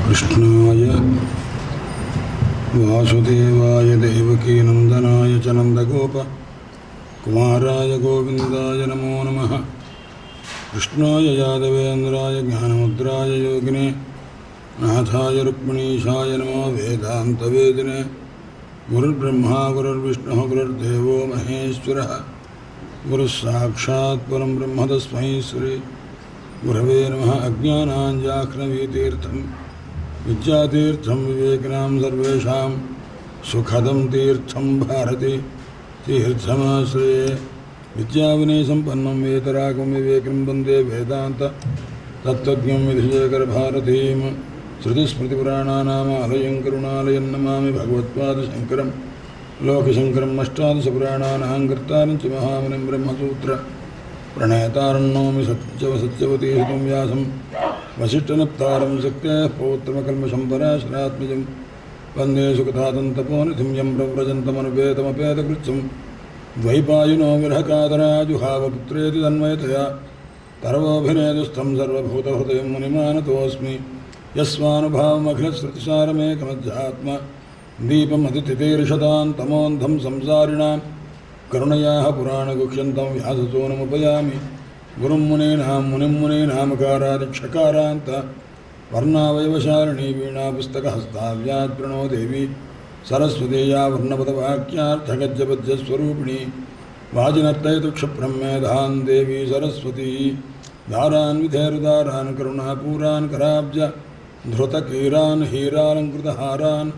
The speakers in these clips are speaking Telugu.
कृष्णाय वासुदेवाय देवकीनन्दनाय च नन्दगोपकुमाराय गोविन्दाय नमो नमः। कृष्णाय यादवेन्द्राय ज्ञानमुद्राय योगिने नाथाय रुक्मिणीशाय नमो वेदान्तवेदिने। गुरुर्ब्रह्मा गुरुर्विष्णुः गुरुर्देवो महेश्वरः गुरुस्साक्षात् परं ब्रह्म तस्मै श्री गुरवे नमः। अज्ञानाञ्जाह्नवीतीर्थं विद्यातीर्थं विवेकिनां सर्वेषां सुखदं तीर्थं भारती तीर्थमाश्रये। विद्याविनयसम्पन्नं वेतरागं विवेकिनं वन्दे वेदान्त तत्त्वज्ञं विधिशेखरभारतीं श्रुतिस्मृतिपुराणानामालयं करुणालयं नमामि भगवत्पादशङ्करं लोकशङ्करम्। अष्टादशपुराणानां कर्तारं च महामुनिं ब्रह्मसूत्र प्रणेतारण्णोमि सत्यवती हितं व्यासं वसिष्ठनप्तारं शक्तेः पौत्रमकल्मषं पराशरात्मजं वन्दे सुकथादन्तपोनिधिं यं प्रव्रजन्तमनुपेतमपेतकृच्छं द्वैपायनो विरहकातराजुहावपुत्रेति तन्मयतया तर्वोऽभिनेदुस्थं सर्वभूतहृदयं मुनिमानतोऽस्मि। यस्वानुभावमखिलश्रुतिसारमेकमध्यात्म दीपमतिथितीर्षतां तमोन्धं संसारिणां करुणयाः पुराणगुह्यन्तं व्याससूनमुपयामि। गुरुं मुनीनां मुनिं मुनीनामकारादिक्षकारान्त वर्णावयवशालिनी वीणापुस्तकहस्ताव्यात् प्रणो देवी सरस्वती या वर्णपदवाक्यार्थगद्यपद्यस्वरूपिणी वाजिनर्तयतुक्षप्रमेधान् देवी सरस्वती। दारान् विधेरुदारान् करुणापूरान् कराब्ज धृतकीरान् हीरालङ्कृतहारान्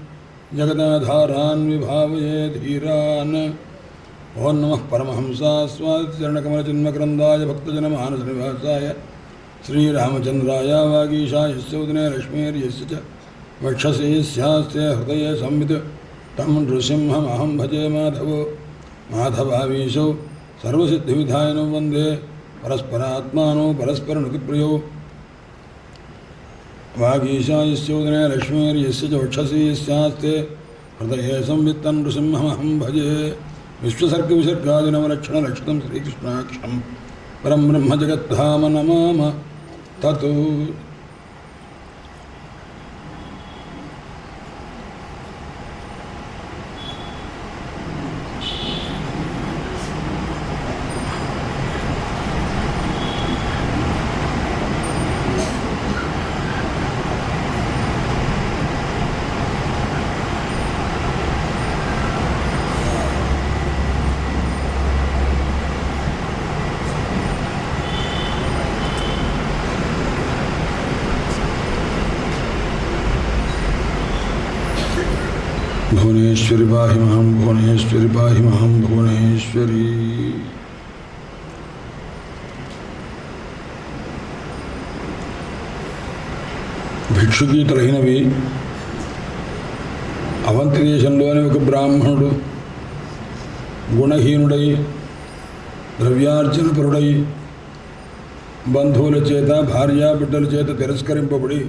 जगदाधारान् विभावये धीरान्। ओं नमः परमहंसास्वादिचरणकमलचिन्मकरन्दाय भक्तजनमानसनिवासाय श्रीरामचन्द्राय वागीशाय यस्योदने लक्ष्मीर्यस्य च वक्षसि स्यास्ते हृदये संवित् तं नृसिंहमहं भजे माधवो माधवावीशौ सर्वसिद्धिविधायनो वन्दे परस्परात्मानो परस्परनुतिप्रियो वागीशाय यस्योदने लक्ष्मीर्यस्य च वक्षसि स्यास्ते हृदये संवित् तं नृसिंहमहं भजे। विश्वसर्गविसर्गादिनवलक्षणलक्षितं श्रीकृष्णाक्षं परं ब्रह्म जगद्धाम नमाम तत्। भुवनेश्वरी पाहि मां भुवनेश्वरी पाहि मां भुवनेश्वरी। భిక్షుకీతులైనవి అవంతి దేశంలోని ఒక బ్రాహ్మణుడు గుణహీనుడై ద్రవ్యార్జనపరుడై బంధువుల చేత భార్యాబిడ్డల చేత తిరస్కరింపబడి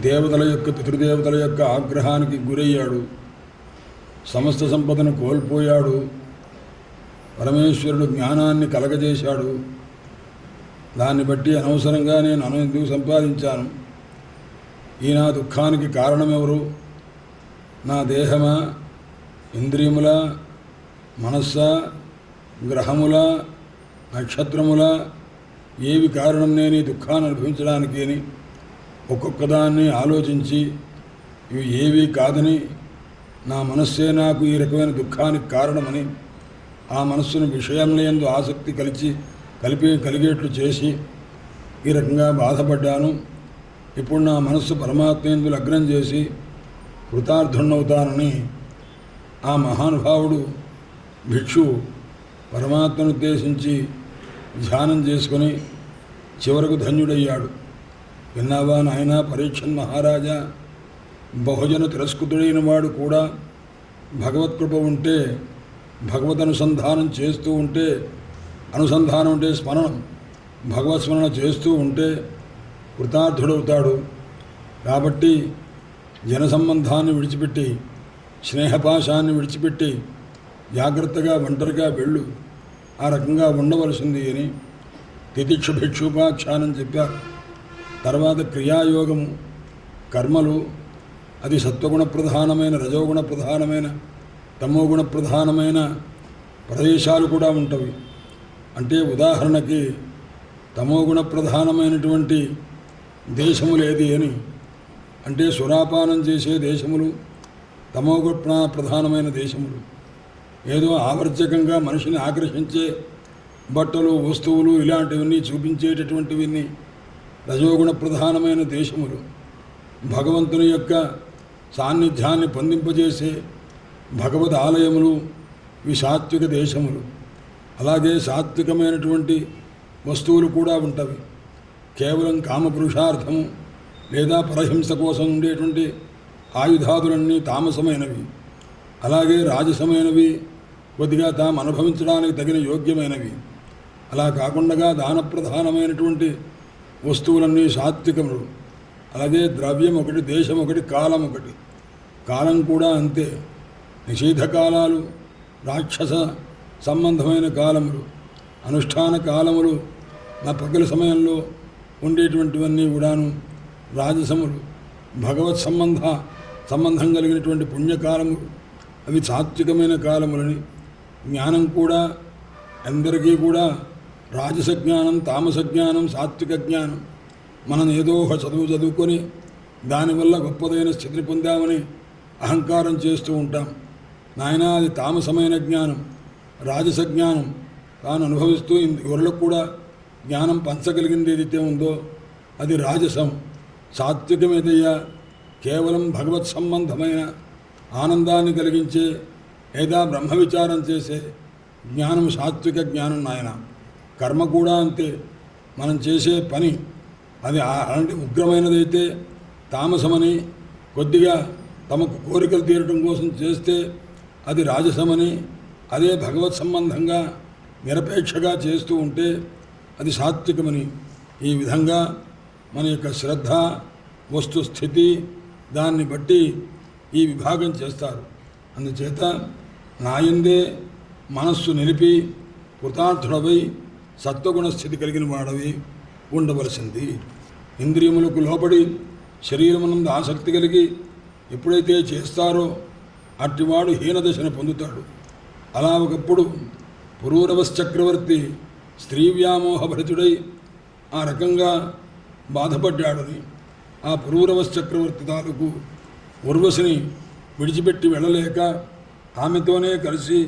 దేవతల యొక్క పితృదేవతల యొక్క ఆగ్రహానికి గురయ్యాడు. సమస్త సంపదను కోల్పోయాడు. పరమేశ్వరుడు జ్ఞానాన్ని కలగజేశాడు. దాన్ని బట్టి అనవసరంగా నేను ఎందుకు సంపాదించాను, ఈ నా దుఃఖానికి కారణమెవరు, నా దేహమా, ఇంద్రియముల, మనస్స, గ్రహముల, నక్షత్రముల, ఏవి కారణం నేను ఈ దుఃఖాన్ని అనుభవించడానికి అని ఒక్కొక్కదాన్ని ఆలోచించి ఇవి ఏవీ కాదని నా మనస్సే నాకు ఈ రకమైన దుఃఖానికి కారణమని ఆ మనస్సును విషయంలో ఆసక్తి కలిగేట్లు చేసి ఈ రకంగా బాధపడ్డాను. ఇప్పుడు నా మనస్సు పరమాత్మయందు లగ్నం చేసి కృతార్థుణ్ణవుతానని ఆ మహానుభావుడు భిక్షు పరమాత్మను ఉద్దేశించి ధ్యానం చేసుకొని చివరకు ధన్యుడయ్యాడు. విన్నావా నాయన పరీక్షన్ మహారాజా, బహుజన తిరస్కృతుడైన వాడు కూడా భగవత్కృప ఉంటే, భగవద్ అనుసంధానం చేస్తూ ఉంటే, అనుసంధానం అంటే స్మరణం, భగవత్ స్మరణ చేస్తూ ఉంటే కృతార్థుడవుతాడు. కాబట్టి జన సంబంధాన్ని విడిచిపెట్టి, స్నేహపాశాన్ని విడిచిపెట్టి జాగ్రత్తగా ఒంటరిగా వెళ్ళు, ఆ రకంగా ఉండవలసింది అని తితిక్ష భిక్షుపాఖ్యానం చెప్పారు. తర్వాత క్రియాయోగము కర్మలు అది సత్వగుణ ప్రధానమైన, రజోగుణ ప్రధానమైన, తమోగుణ ప్రధానమైన ప్రదేశాలు కూడా ఉంటవి. అంటే ఉదాహరణకి తమోగుణ ప్రధానమైనటువంటి దేశములు ఏది అని అంటే సురాపానం చేసే దేశములు తమోగుణ ప్రధానమైన దేశములు. ఏదో ఆవర్జకంగా మనిషిని ఆకర్షించే బట్టలు, వస్తువులు ఇలాంటివన్నీ చూపించేటటువంటివన్నీ రజోగుణ ప్రధానమైన దేశములు. భగవంతుని యొక్క సాన్నిధ్యాన్ని పొందింపజేసే భగవద్ ఆలయములు ఇవి సాత్విక దేశములు. అలాగే సాత్వికమైనటువంటి వస్తువులు కూడా ఉంటవి. కేవలం కామపురుషార్థము లేదా పరహింస కోసం ఉండేటువంటి ఆయుధాదులన్నీ తామసమైనవి. అలాగే రాజసమైనవి కొద్దిగా తాము అనుభవించడానికి తగిన యోగ్యమైనవి. అలా కాకుండా దానప్రధానమైనటువంటి వస్తువులన్నీ సాత్వికములు. అలాగే ద్రవ్యం ఒకటి, దేశం ఒకటి, కాలం ఒకటి. కాలం కూడా అంతే. నిషేధ కాలాలు రాక్షస సంబంధమైన కాలములు, అనుష్ఠాన కాలములు నా పగల సమయంలో ఉండేటువంటివన్నీ కూడాను రాజసములు. భగవత్ సంబంధం కలిగినటువంటి పుణ్యకాలములు అవి సాత్వికమైన కాలములని. జ్ఞానం కూడా అందరికీ కూడా రాజస జ్ఞానం, తామస జ్ఞానం, సాత్విక జ్ఞానం. మనం ఏదో ఒక చదువుకొని దానివల్ల గొప్పదైన స్థితిని పొందామని అహంకారం చేస్తూ ఉంటాం. నాయన అది తామసమైన జ్ఞానం, రాజస జ్ఞానం. తాను అనుభవిస్తూ ఎవరికి కూడా జ్ఞానం పంచగలిగింది ఏదైతే ఉందో అది రాజసం. సాత్వికం ఏదయ్యా కేవలం భగవత్ సంబంధమైన ఆనందాన్ని కలిగించే లేదా బ్రహ్మ విచారం చేసే జ్ఞానం సాత్విక జ్ఞానం నాయన. కర్మ కూడా అంతే. మనం చేసే పని అది అలాంటి ఉగ్రమైనదైతే తామసమని, కొద్దిగా తమకు కోరికలు తీరటం కోసం చేస్తే అది రాజసమని, అదే భగవత్ సంబంధంగా నిరపేక్షగా చేస్తూ ఉంటే అది సాత్వికమని. ఈ విధంగా మన యొక్క శ్రద్ధ, వస్తుస్థితి దాన్ని బట్టి ఈ విభాగం చేస్తారు. అందుచేత నాయందే మనస్సు నిలిపి కృతార్థుడవై సత్వగుణ స్థితి కలిగిన వాడవి ఉండవలసింది. ఇంద్రియములకు లోబడి శరీరమునందు ఆసక్తి కలిగి ఎప్పుడైతే చేస్తారో అట్టివాడు హీనదశను పొందుతాడు. అలా ఒకప్పుడు పురూరవస్ చక్రవర్తి స్త్రీ వ్యామోహభరితుడై ఆ రకంగా బాధపడ్డాడని ఆ పురూరవస్ చక్రవర్తి తాలూకు ఉర్వశిని విడిచిపెట్టి వెళ్ళలేక ఆమెతోనే కలిసి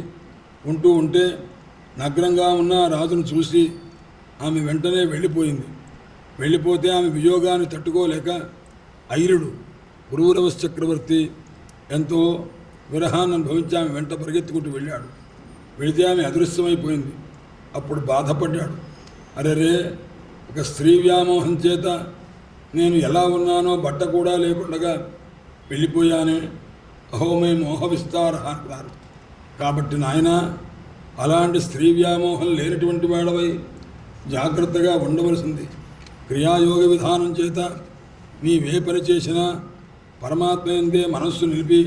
ఉంటూ ఉంటే నగ్నంగా ఉన్న రాజును చూసి ఆమె వెంటనే వెళ్ళిపోయింది. వెళ్ళిపోతే ఆమె వియోగాన్ని తట్టుకోలేక ఐరుడు పురూరవస్ చక్రవర్తి ఎంతో విరహాన్ని అనుభవించి ఆమె వెంట పరిగెత్తుకుంటూ వెళ్ళాడు. వెళితే ఆమె అదృశ్యమైపోయింది. అప్పుడు బాధపడ్డాడు. అరెరే, ఒక స్త్రీ వ్యామోహం చేత నేను ఎలా ఉన్నానో బట్ట కూడా లేకుండా వెళ్ళిపోయానే, అహోమే మోహ విస్తార అంటారు. కాబట్టి నాయన అలాంటి స్త్రీ వ్యామోహం లేనటువంటి వాడవై జాగ్రత్తగా ఉండవలసింది. క్రియాయోగ విధానం చేత నీవే పని చేసినా పరమాత్మ ఎందే మనస్సు నిలిపి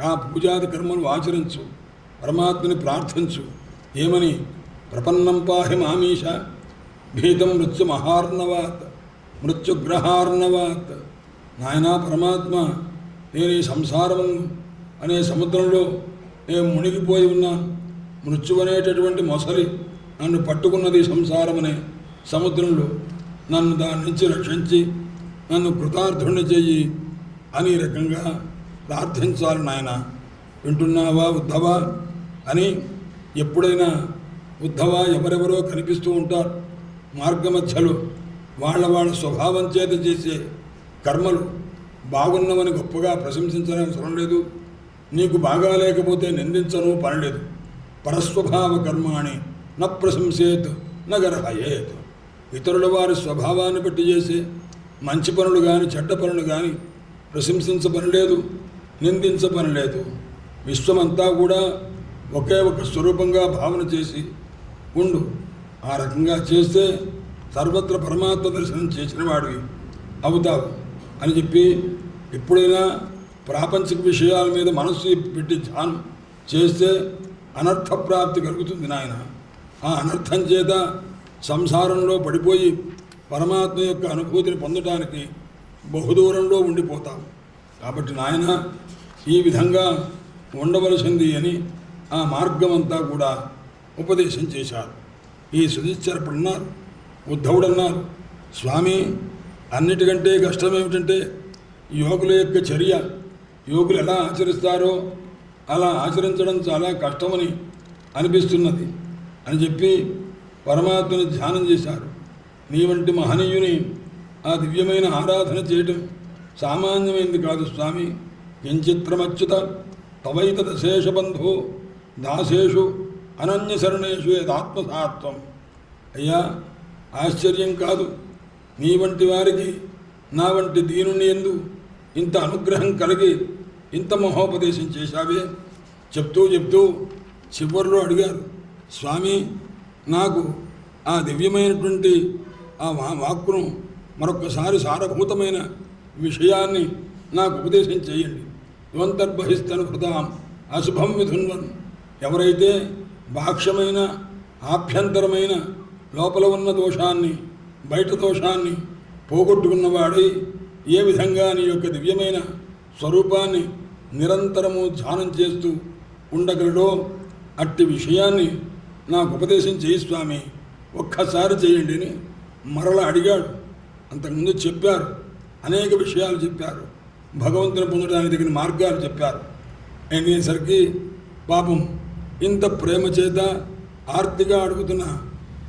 ఆ పూజాది కర్మలు ఆచరించు, పరమాత్మని ప్రార్థించు. ఏమని? ప్రపన్నం పాహి మామీష భీతం మృత్యుమహార్ణవాత్ మృత్యుగ్రహార్ణవాత్. నాయనా పరమాత్మ, నేను ఈ సంసారం అనే సముద్రంలో నేను మునిగిపోయి ఉన్నాను. మృత్యు అనేటటువంటి మొసలి నన్ను పట్టుకున్నది సంసారం అనే సముద్రంలో. నన్ను దాని నుంచి రక్షించి నన్ను కృతార్థుణ్ణి చెయ్యి అని రకంగా ప్రార్థించాలి నాయన. వింటున్నావా ఉద్ధవా అని ఎప్పుడైనా ఉద్ధవ ఎవరెవరో కనిపిస్తూ ఉంటారు మార్గమధ్యలో. వాళ్ళ స్వభావం చేత చేసే కర్మలు బాగున్నవని గొప్పగా ప్రశంసించడం అవసరం లేదు. నీకు బాగా లేకపోతే నిందించను పనిలేదు. పరస్వభావ కర్మాణి న ప్రశంసేత్ నగర్హయేత్. ఇతరుల వారి స్వభావాన్ని బట్టి చేసే మంచి పనులు కానీ చెడ్డ పనులు కానీ ప్రశంసించపని లేదు, నిందించపని లేదు. విశ్వమంతా కూడా ఒకే ఒక స్వరూపంగా భావన చేసి ఉండు. ఆ రకంగా చేస్తే సర్వత్ర పరమాత్మ దర్శనం చేసిన వాడివి అవుతావు అని చెప్పి ఎప్పుడైనా ప్రాపంచిక విషయాల మీద మనస్సు పెట్టి ధ్యానం చేస్తే అనర్థ ప్రాప్తి కలుగుతుంది నాయన. ఆ అనర్థం చేత సంసారంలో పడిపోయి పరమాత్మ యొక్క అనుభూతిని పొందడానికి బహుదూరంలో ఉండిపోతావు. కాబట్టి నాయన ఈ విధంగా ఉండవలసింది అని ఆ మార్గమంతా కూడా ఉపదేశం చేశారు. ఈ సుధిశ్చరుడున్నారు, ఉద్ధవుడన్నారు, స్వామి అన్నిటికంటే కష్టం ఏమిటంటే యోగుల యొక్క చర్య, యోగులు ఎలా ఆచరిస్తారో అలా ఆచరించడం చాలా కష్టమని అనిపిస్తున్నది అని చెప్పి పరమాత్మని ధ్యానం చేశారు. నీ వంటి మహనీయుని ఆ దివ్యమైన ఆరాధన చేయటం సామాన్యమైంది కాదు స్వామి. కించిత్రమచ్యుత తవైతదశేషబంధో దాసేషు అనన్యశరణేషు యదాత్మసాత్వం. అయ్యా ఆశ్చర్యం కాదు, నీ వంటి వారికి నా వంటి దీనుని యందు ఇంత అనుగ్రహం కలిగి ఇంత మహోపదేశం చేశావే. చెప్తూ చెప్తూ చివరిలో అడిగారు, స్వామి నాకు ఆ దివ్యమైనటువంటి ఆ వాక్కును మరొక్కసారి సారభూతమైన విషయాన్ని నాకు ఉపదేశం చేయండి. యువంతర్బహిస్తను హృదాం అశుభం విధున్వన్. ఎవరైతే బాహ్యమైన ఆభ్యంతరమైన లోపల ఉన్న దోషాన్ని బయట దోషాన్ని పోగొట్టుకున్నవాడై ఏ విధంగా నీ యొక్క దివ్యమైన స్వరూపాన్ని నిరంతరము ధ్యానం చేస్తూ ఉండగలడో అట్టి విషయాన్ని నాకు ఉపదేశం చేయి స్వామి, ఒక్కసారి చేయండి అని మరల అడిగాడు. అంతకుముందు చెప్పారు, అనేక విషయాలు చెప్పారు, భగవంతుని పొందడానికి తగిన మార్గాలు చెప్పారు. అనేసరికి పాపం ఇంత ప్రేమ చేత ఆర్తిగా అడుగుతున్న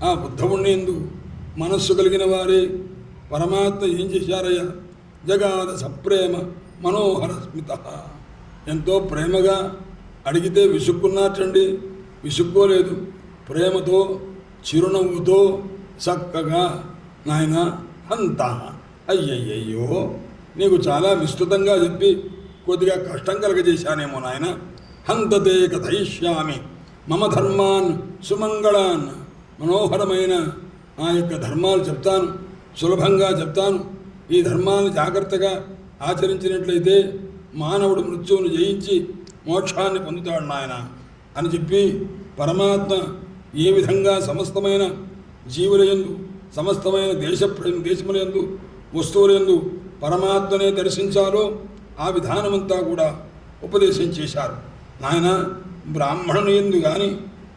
ఆ ఉద్ధవుణ్ణి ఎందు మనస్సు కలిగిన వారే పరమాత్మ ఏం చేశారయ్యా, జగాద సప్రేమ మనోహర స్మిత. ఎంతో ప్రేమగా అడిగితే విసుక్కున్నట్టండి, విసుక్కోలేదు. ప్రేమతో చిరునవ్వుతో చక్కగా నాయన అంత అయ్యయ్యో నీకు చాలా విస్తృతంగా చెప్పి కొద్దిగా కష్టం కలగజేశానేమో నాయన. హంతతే కథయిష్యామి మమ ధర్మాన్ సుమంగళాన్. మనోహరమైన ఆ యొక్క ధర్మాలు చెప్తాను, సులభంగా చెప్తాను. ఈ ధర్మాలను జాగ్రత్తగా ఆచరించినట్లయితే మానవుడు మృత్యువును జయించి మోక్షాన్ని పొందుతాడు నాయన అని చెప్పి పరమాత్మ ఏ విధంగా సమస్తమైన జీవులయందు సమస్తమైన దేశములందు వస్తువులందు పరమాత్మనే దర్శించాలో ఆ విధానమంతా కూడా ఉపదేశం చేశారు. నాయన బ్రాహ్మణుని ఎందు కానీ,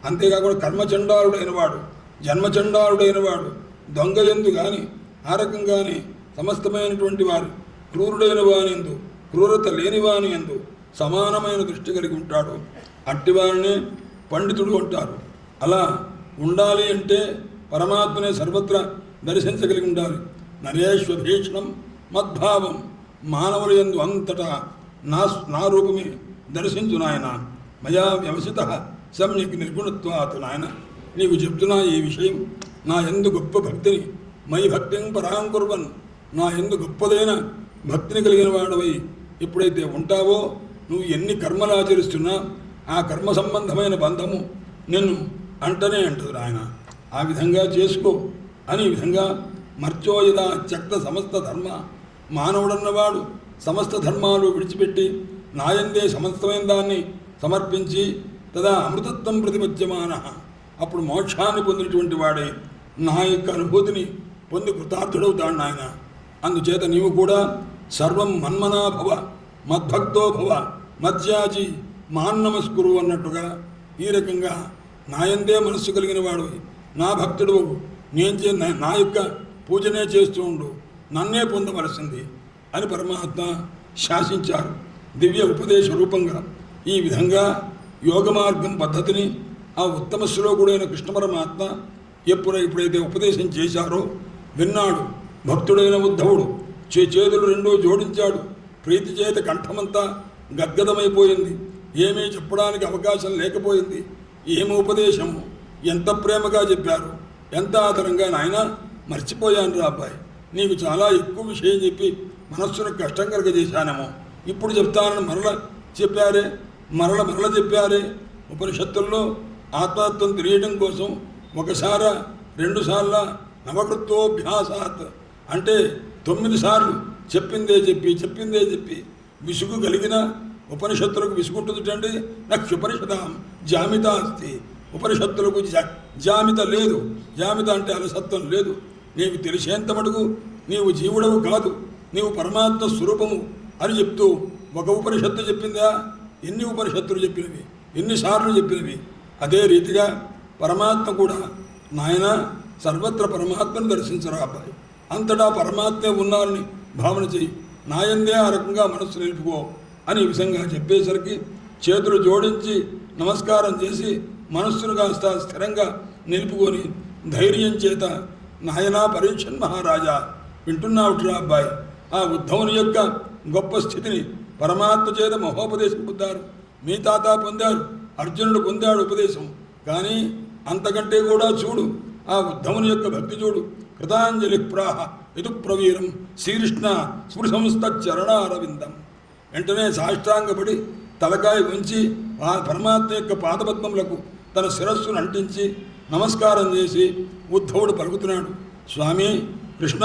అంతేకాకుండా కర్మచండాలుడైన వాడు, జన్మచండాలుడైన వాడు, దొంగ ఎందు కానీ, ఆ రకంగానే సమస్తమైనటువంటి వారు క్రూరుడైన వాని ఎందు, క్రూరత లేని వాని ఎందు సమానమైన దృష్టి కలిగి ఉంటాడు. అట్టివారినే పండితుడు అంటారు. అలా ఉండాలి అంటే పరమాత్మనే సర్వత్రా దర్శించగలిగి ఉండాలి. నరేశ్వభీషణం మద్భావం. మానవుల యందు అంతటా నా రూపమే దర్శించు నాయన. మయా వ్యవసిత సమ్యక్ నిర్గుణత్వాత్. నాయన నీకు చెప్తున్నా ఈ విషయం, నా యందు గొప్ప భక్తిని మై భక్తిని పరాంకుర్వన్, నా యందు గొప్పదైన భక్తిని కలిగిన వాడవై ఎప్పుడైతే ఉంటావో నువ్వు ఎన్ని కర్మలు ఆచరిస్తున్నా ఆ కర్మ సంబంధమైన బంధము నిన్ను అంటనే అంటదు నాయన. ఆ విధంగా చేసుకో అని విధంగా మర్చోయదా త్యక్త సమస్త ధర్మ. మానవుడన్నవాడు సమస్త ధర్మాలు విడిచిపెట్టి నాయందే సమస్తమైన దాన్ని సమర్పించి తదా అమృతత్వం ప్రతిపద్యమాన, అప్పుడు మోక్షాన్ని పొందినటువంటి వాడే నా యొక్క అనుభూతిని పొంది కృతార్థుడవుతాడు నాయన. అందుచేత నీవు కూడా సర్వం మన్మనా భవ, మద్భక్తో భవ, మధ్యాజీ మాన్నమస్కురు అన్నట్టుగా ఈ రకంగా నాయందే మనస్సు కలిగిన వాడు, నా భక్తుడు, నా యొక్క పూజనే చేస్తూ ఉండు, నన్నే పొందవలసింది అని పరమాత్మ శాసించారు దివ్య ఉపదేశ రూపంగా. ఈ విధంగా యోగ మార్గం పద్ధతిని ఆ ఉత్తమ శ్లోకుడైన కృష్ణ పరమాత్మ ఎప్పుడైతే ఉపదేశం చేశారో విన్నాడు. భక్తుడైన ఉద్ధవుడు చేతులు రెండూ జోడించాడు. ప్రీతి చేత కంఠమంతా గద్గదమైపోయింది. ఏమీ చెప్పడానికి అవకాశం లేకపోయింది. ఏమి ఉపదేశము, ఎంత ప్రేమగా చెప్పారు, ఎంత ఆదరంగా. నాయన మర్చిపోయాను రా అబ్బాయి, నీకు చాలా ఎక్కువ విషయం చెప్పి మనస్సును కష్టం కలగజేశానేమో. ఇప్పుడు చెప్తానని మరల చెప్పారే. ఉపనిషత్తుల్లో ఆత్మతత్వం తెలియడం కోసం ఒకసారి 2 సార్ల నవకృత్వోభ్యాసాత్ అంటే 9 సార్లు చెప్పిందే చెప్పి విసుగు కలిగిన ఉపనిషత్తులకు విసుగుంటుందండి. నక్షుపనిషదాం జామిత అస్తి. ఉపనిషత్తులకు జామిత లేదు. జామిత అంటే అలసత్వం లేదు. నీకు తెలిసేంత మటుకు నీవు జీవుడవు కాదు, నీవు పరమాత్మ స్వరూపము అని చెప్తూ ఒక ఉపనిషత్తు చెప్పిందా? ఎన్ని ఉపనిషత్తులు చెప్పినవి, ఎన్నిసార్లు చెప్పినవి. అదే రీతిగా పరమాత్మ కూడా నాయన సర్వత్ర పరమాత్మను దర్శించరా అబ్బాయి, అంతటా పరమాత్మే ఉన్నారని భావన చెయ్యి, నాయందే ఆ రకంగా మనస్సు నిలుపుకో అని ఈ విధంగా చెప్పేసరికి చేతులు జోడించి నమస్కారం చేసి మనస్సును కాస్త స్థిరంగా నిలుపుకొని ధైర్యం చేత నాయనా పరీక్షన్ మహారాజా వింటున్నావుట్రా అబ్బాయి, ఆ ఉద్ధవుని యొక్క గొప్ప స్థితిని పరమాత్మ చేత మహోపదేశం పొందారు, మీ తాత పొందారు, అర్జునుడు పొందాడు ఉపదేశం. కానీ అంతకంటే కూడా చూడు, ఆ ఉద్ధవుని యొక్క భక్తి చూడు. కృతాంజలి ప్రాహ ఇదు ప్రవీరం శ్రీకృష్ణ స్పృశంస్త చరణారవిందం. వెంటనే సాష్టాంగపడి తలకాయ ఉంచి ఆ పరమాత్మ యొక్క పాదపద్మములకు తన శిరస్సును అంటించి నమస్కారం చేసి ఉద్ధవుడు పలుకుతున్నాడు, స్వామి కృష్ణ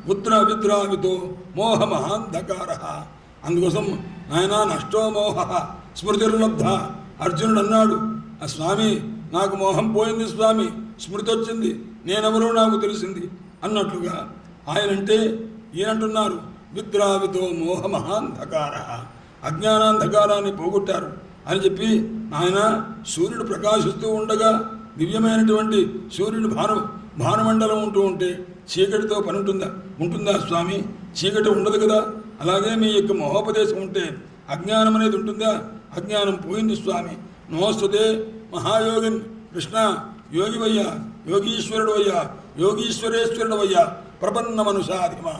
పుత్ర విద్రావితో మోహ మహాంధకార. అందుకోసం నాయనా నష్టో మోహ స్మృతిర్లబ్ధ. అర్జునుడు అన్నాడు, ఆ స్వామి నాకు మోహం పోయింది స్వామి, స్మృతి వచ్చింది, నేనెవరో నాకు తెలిసింది అన్నట్లుగా ఆయనంటే ఈయనంటున్నారు విద్రావితో మోహ మహాంధకార, అజ్ఞానాంధకారాన్ని పోగొట్టారు అని చెప్పి ఆయన సూర్యుడు ప్రకాశిస్తూ ఉండగా దివ్యమైనటువంటి సూర్యుడు భానుమండలం ఉంటూ ఉంటే చీకటితో పని ఉంటుందా స్వామి? చీకటి ఉండదు కదా. అలాగే మీ యొక్క మహోపదేశం ఉంటే అజ్ఞానం అనేది ఉంటుందా? అజ్ఞానం పోయింది స్వామి. నమోస్తుతే మహాయోగిన్ కృష్ణ, యోగివయ్యా, యోగీశ్వరుడు అయ్యా, యోగీశ్వరేశ్వరుడు అయ్యా, ప్రపన్న మనుషాధిమా,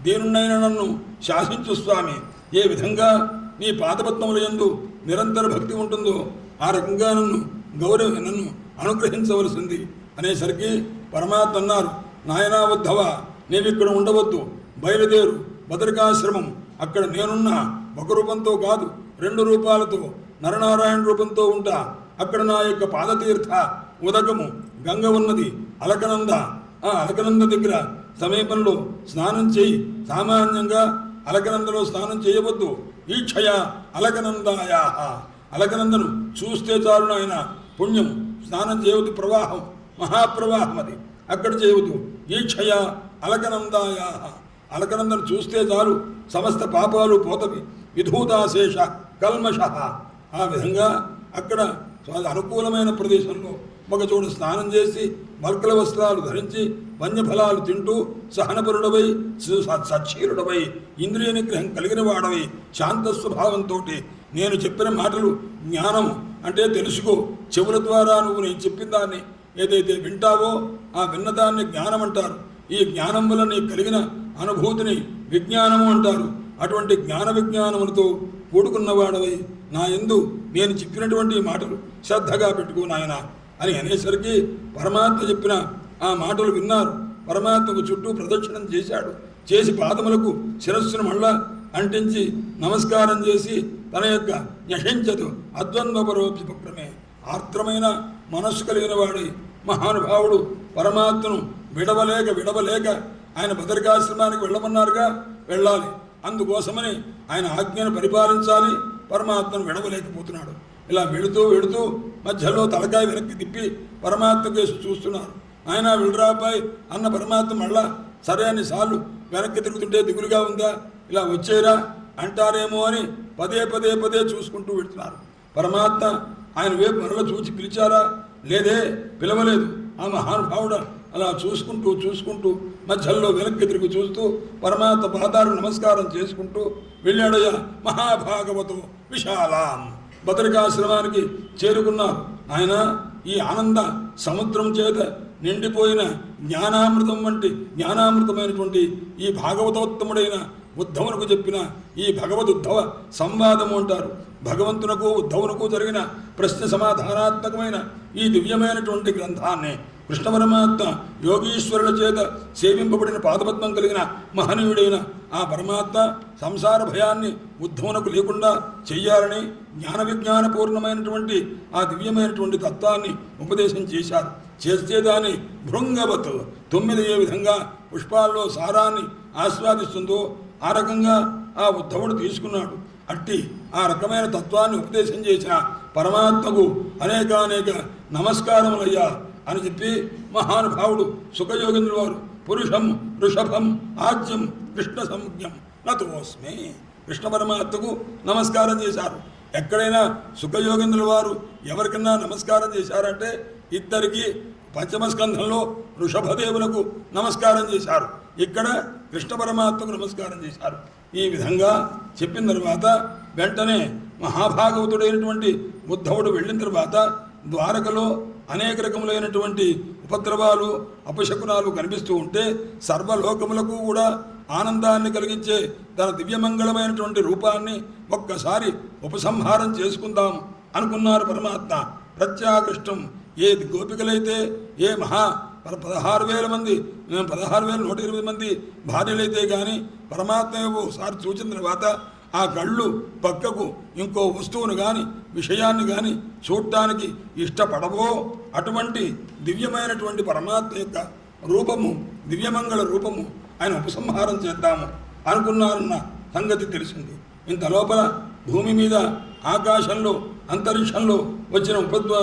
దేనున్నైనా నన్ను శాసించు స్వామి. ఏ విధంగా నీ పాదపద్మముల యందు నిరంతర భక్తి ఉంటుందో ఆ రకంగా నన్ను అనుగ్రహించవలసింది అనేసరికి పరమాత్మ అన్నారు, నాయనా ఉద్ధవ, నీవిక్కడ ఉండవద్దు, బయలుదేరు బదరికాశ్రమం. అక్కడ నేనున్నా ఒక రూపంతో కాదు 2 రూపాలతో నరనారాయణ రూపంతో ఉంటా. అక్కడ నా యొక్క పాదతీర్థ ఉదకము గంగ ఉన్నది, అలకనంద. ఆ అలకనంద దగ్గర సమీపంలో స్నానం చేయి. సామాన్యంగా అలకనందలో స్నానం చేయవద్దు. ఈక్షయ అలకనందాయా, అలకనందను చూస్తే చాలు నాయన పుణ్యం. స్నానం చేయవద్దు, ప్రవాహం, మహాప్రవాహం అది, అక్కడ చేయవద్దు. ఈక్షయ అలకనందాయా, అలకనందను చూస్తే చాలు సమస్త పాపాలు పోతవి. విధూతాశేష కల్మష. ఆ విధంగా అక్కడ అనుకూలమైన ప్రదేశంలో ఒక చోట స్నానం చేసి మర్కల వస్త్రాలు ధరించి వన్యఫలాలు తింటూ సహనపరుడవై సచ్చీరుడవై ఇంద్రియ నిగ్రహం కలిగిన వాడవై శాంత స్వభావంతో నేను చెప్పిన మాటలు జ్ఞానము అంటే తెలుసుకో. చెవుల ద్వారా నువ్వు నేను చెప్పిన దాన్ని ఏదైతే వింటావో ఆ విన్నదాన్ని జ్ఞానం అంటారు. ఈ జ్ఞానం వల్ల నీకు కలిగిన అనుభూతిని విజ్ఞానము అంటారు. అటువంటి జ్ఞాన విజ్ఞానములతో కూడుకున్నవాడవై నా యందు నేను చెప్పినటువంటి మాటలు శ్రద్ధగా పెట్టుకో నాయన అని అనేసరికి పరమాత్మ చెప్పిన ఆ మాటలు విన్నారు. పరమాత్మకు చుట్టూ ప్రదక్షిణం చేశాడు. చేసి పాదములకు శిరస్సును మళ్ళా అంటించి నమస్కారం చేసి తన యొక్క యశంచదు అద్వంద్వపరోపక్రమే ఆర్ద్రమైన మనస్సు కలిగిన వాడి మహానుభావుడు పరమాత్మను విడవలేక ఆయన బదరికాశ్రమానికి వెళ్ళమన్నారుగా, వెళ్ళాలి. అందుకోసమని ఆయన ఆజ్ఞను పరిపాలించాలి. పరమాత్మను విడవలేకపోతున్నాడు. ఇలా వెళుతూ మధ్యలో తలకాయ వెనక్కి తిప్పి పరమాత్మ కేసు చూస్తున్నారు. ఆయన వెళ్ళరాబాయ్ అన్న పరమాత్మ మళ్ళా సరే అన్నిసార్లు వెనక్కి తిరుగుతుంటే దిగులుగా ఉందా, ఇలా వచ్చేరా అంటారేమో అని పదే చూసుకుంటూ వెళ్తున్నారు. పరమాత్మ ఆయన వైపు మరల చూచి పిలిచారా? లేదే, పిలవలేదు. ఆ మహానుభావుడు అలా చూసుకుంటూ మధ్యలో వెనక్కి తిరిగి చూస్తూ పరమాత్మ పాదాలకు నమస్కారం చేసుకుంటూ వెళ్ళాడయ్యా. మహాభాగవతో విశాలాం బదరికాశ్రమానికి చేరుకున్నారు. ఆయన ఈ ఆనంద సముద్రం చేత నిండిపోయిన జ్ఞానామృతమైనటువంటి ఈ భాగవతోత్తముడైన ఉద్ధవునకు చెప్పిన ఈ భగవదుద్ధవ సంవాదము అంటారు. భగవంతునకు ఉద్ధవునకు జరిగిన ప్రశ్న సమాధానాత్మకమైన ఈ దివ్యమైనటువంటి గ్రంథాన్ని కృష్ణ పరమాత్మ యోగీశ్వరుల చేత సేవింపబడిన పాదపద్మం కలిగిన మహనీయుడైన ఆ పరమాత్మ సంసార భయాన్ని ఉద్ధవునకు లేకుండా చెయ్యాలని జ్ఞాన విజ్ఞానపూర్ణమైనటువంటి ఆ దివ్యమైనటువంటి తత్వాన్ని ఉపదేశం చేశారు. చేస్తే దాన్ని భృంగవత్ 9 ఏ విధంగా పుష్పాల్లో సారాన్ని ఆస్వాదిస్తుందో ఆ రకంగా ఆ ఉద్ధవుడు తీసుకున్నాడు. అట్టి ఆ రకమైన తత్వాన్ని ఉపదేశం చేసిన పరమాత్మకు అనేక నమస్కారములయ్యా అని చెప్పి మహానుభావుడు సుఖయోగేంద్రుల వారు పురుషం వృషభం ఆజ్యం కృష్ణ సంజ్ఞం నతోస్మి. కృష్ణ పరమాత్మకు నమస్కారం చేశారు. ఎక్కడైనా సుఖయోగేంద్రుల వారు ఎవరికన్నా నమస్కారం చేశారంటే ఇద్దరికి పంచమస్కంధంలో వృషభదేవులకు నమస్కారం చేశారు, ఇక్కడ కృష్ణ పరమాత్మకు నమస్కారం చేశారు. ఈ విధంగా చెప్పిన తర్వాత వెంటనే మహాభాగవతుడైనటువంటి ఉద్ధవుడు వెళ్ళిన తర్వాత ద్వారకలో అనేక రకములైనటువంటి ఉపద్రవాలు అపశకునాలు కనిపిస్తూ ఉంటే సర్వలోకములకు కూడా ఆనందాన్ని కలిగించే తన దివ్యమంగళమైనటువంటి రూపాన్ని ఒక్కసారి ఉపసంహారం చేసుకుందాం అనుకున్నారు పరమాత్మ. ప్రత్యాకృష్టం ఏ గోపికలైతే ఏ 16,000 మంది 16,120 మంది భార్యలైతే కానీ పరమాత్మ ఒకసారి చూసిన తర్వాత ఆ కళ్ళు పక్కకు ఇంకో వస్తువును కానీ విషయాన్ని కానీ చూడటానికి ఇష్టపడవో అటువంటి దివ్యమైనటువంటి పరమాత్మ యొక్క రూపము దివ్యమంగళ రూపము ఆయన ఉపసంహారం చేద్దాము అనుకున్నారన్న సంగతి తెలిసింది. ఇంత లోపల భూమి మీద ఆకాశంలో అంతరిక్షంలో వచ్చిన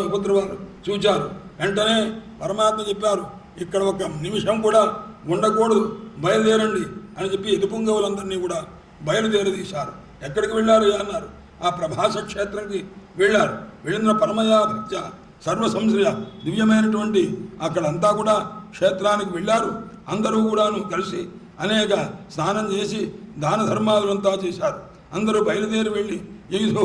ఉపద్రవాలు చూచారు. వెంటనే పరమాత్మ చెప్పారు, ఇక్కడ ఒక నిమిషం కూడా ఉండకూడదు, బయలుదేరండి అని చెప్పి ఎదుపుంగవులందరినీ కూడా బయలుదేరదీశారు. ఎక్కడికి వెళ్ళారు అన్నారు, ఆ ప్రభాస క్షేత్రంకి వెళ్ళారు. వెళ్ళిన పరమయా భక్త సర్వ సంశ్రయ దివ్యమైనటువంటి అక్కడంతా కూడా క్షేత్రానికి వెళ్ళారు. అందరూ కూడాను కలిసి అనేక స్నానం చేసి దాన ధర్మాదులంతా చేశారు. అందరూ బయలుదేరి వెళ్ళి ఏదో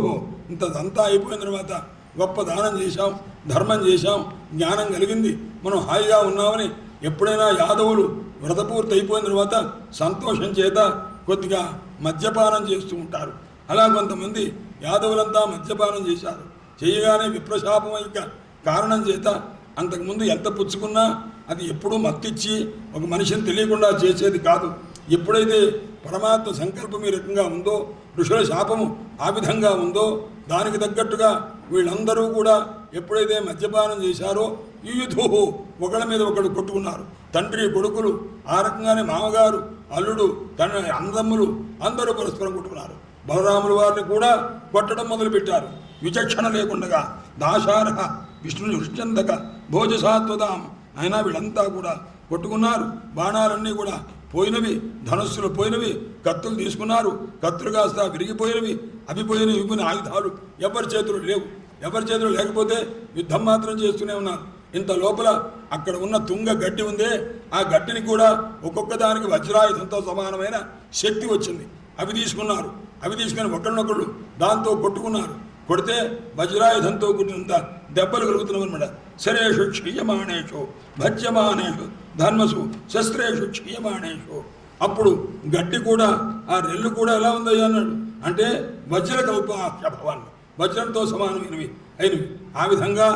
ఇంతదంతా అయిపోయిన తర్వాత గొప్ప దానం చేశాం, ధర్మం చేశాం, జ్ఞానం కలిగింది, మనం హాయిగా ఉన్నామని ఎప్పుడైనా యాదవులు వ్రతపూర్తి అయిపోయిన తర్వాత సంతోషం చేత కొద్దిగా మద్యపానం చేస్తూ ఉంటారు. అలా కొంతమంది యాదవులంతా మద్యపానం చేశారు. చేయగానే విప్రశాపం యొక్క కారణం చేత అంతకుముందు ఎంత పుచ్చుకున్నా అది ఎప్పుడూ మత్తిచ్చి ఒక మనిషిని తెలియకుండా చేసేది కాదు. ఎప్పుడైతే పరమాత్మ సంకల్పం ఈ రకంగా ఉందో, ఋషుల శాపము ఆ విధంగా ఉందో, దానికి తగ్గట్టుగా వీళ్ళందరూ కూడా ఎప్పుడైతే మద్యపానం చేశారో యుయుధు ఒకళ్ళ మీద ఒకళ్ళు కొట్టుకున్నారు. తండ్రి కొడుకులు, ఆ రకంగానే మామగారు అల్లుడు తండ్రి అన్నదమ్ములు అందరూ పరస్పరం కొట్టుకున్నారు. బలరాముల వారిని కూడా కొట్టడం మొదలుపెట్టారు. విచక్షణ లేకుండా దాశారహ విష్ణుని హృష్యందక భోజసాత్వదాం అయినా వీళ్ళంతా కూడా కొట్టుకున్నారు. బాణాలన్నీ కూడా పోయినవి, ధనుస్సులు పోయినవి, కత్తులు తీసుకున్నారు, కత్తులు కాస్త విరిగిపోయినవి, అవిపోయినవి ఇవ్వని ఆయుధాలు ఎవరి చేతులు లేవు. ఎవరి చేతులు లేకపోతే యుద్ధం మాత్రం చేస్తూనే ఉన్నారు. ఇంత లోపల అక్కడ ఉన్న తుంగ గడ్డి ఉందే, ఆ గడ్డిని కూడా ఒక్కొక్క దానికి వజ్రాయుధంతో సమానమైన శక్తి వచ్చింది. అవి తీసుకున్నారు. అవి తీసుకుని ఒకరినొకళ్ళు దాంతో కొట్టుకున్నారు. కొడితే వజ్రాయుధంతో కొట్టినంత దెబ్బలు కలుగుతున్నాం అనమాట. శరేషు క్షీయమాణేషు భజ్యమానేషు ధర్మసు శస్త్రేషు క్షీయమాణేషు. అప్పుడు గడ్డి కూడా ఆ రెల్లు కూడా ఎలా ఉందయ్యా అన్నాడు. అంటే వజ్రకల్పాభవాన్ని వజ్రంతో సమానమైనవి అయినవి. ఆ విధంగా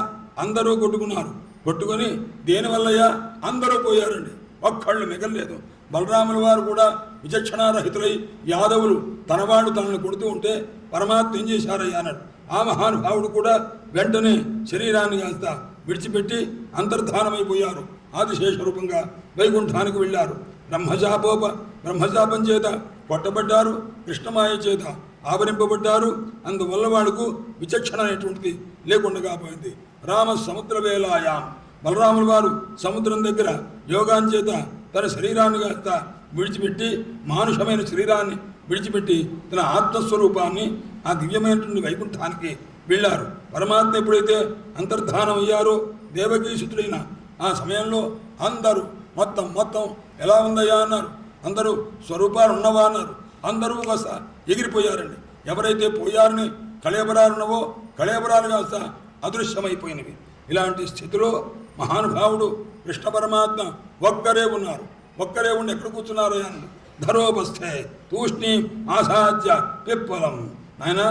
అందరూ కొట్టుకున్నారు. కొట్టుకొని దేనివల్లయ్యా అందరూ పోయారండి, ఒక్కళ్ళు మిగలలేదు. బలరాముల వారు కూడా విచక్షణారహితులై యాదవులు తనవాడు తనను కొడుతూ ఉంటే పరమాత్మ ఏం చేశారయ్యా అన్నాడు. ఆ మహానుభావుడు కూడా వెంటనే శరీరాన్ని కాస్త విడిచిపెట్టి అంతర్ధానమైపోయారు. ఆదిశేష రూపంగా వైకుంఠానికి వెళ్ళారు. బ్రహ్మశాపం చేత కొట్టబడ్డారు, కృష్ణమాయ చేత ఆవరింపబడ్డారు. అందువల్ల వాడుకు విచక్షణ అనేటువంటిది లేకుండా పోయింది. రామ సముద్ర వేలాయాం బలరాముల వారు సముద్రం దగ్గర యోగాన్ చేత తన శరీరాన్ని కాస్త విడిచిపెట్టి మానుషమైన శరీరాన్ని విడిచిపెట్టి తన ఆత్మస్వరూపాన్ని ఆ దివ్యమైనటువంటి వైకుంఠానికి వెళ్ళారు. పరమాత్మ ఎప్పుడైతే అంతర్ధానం అయ్యారో దేవకీసుతుడైన ఆ సమయంలో అందరూ మొత్తం ఎలా ఉందయ్యా అన్నారు. అందరూ స్వరూపాలు ఉన్నవా అన్నారు. అందరూ కాస్త ఎగిరిపోయారండి. ఎవరైతే పోయారని కళేబరాలున్నవో కళేబరాలు కాస్త అదృశ్యమైపోయినవి. ఇలాంటి స్థితిలో మహానుభావుడు కృష్ణ పరమాత్మ ఒక్కరే ఉన్నారు. ఒక్కరే ఉండి ఎక్కడ కూర్చున్నారు అన్నాడు. ధరోపస్థే తూష్ణీం ఆసాధ్య పిప్పలం. ఆయన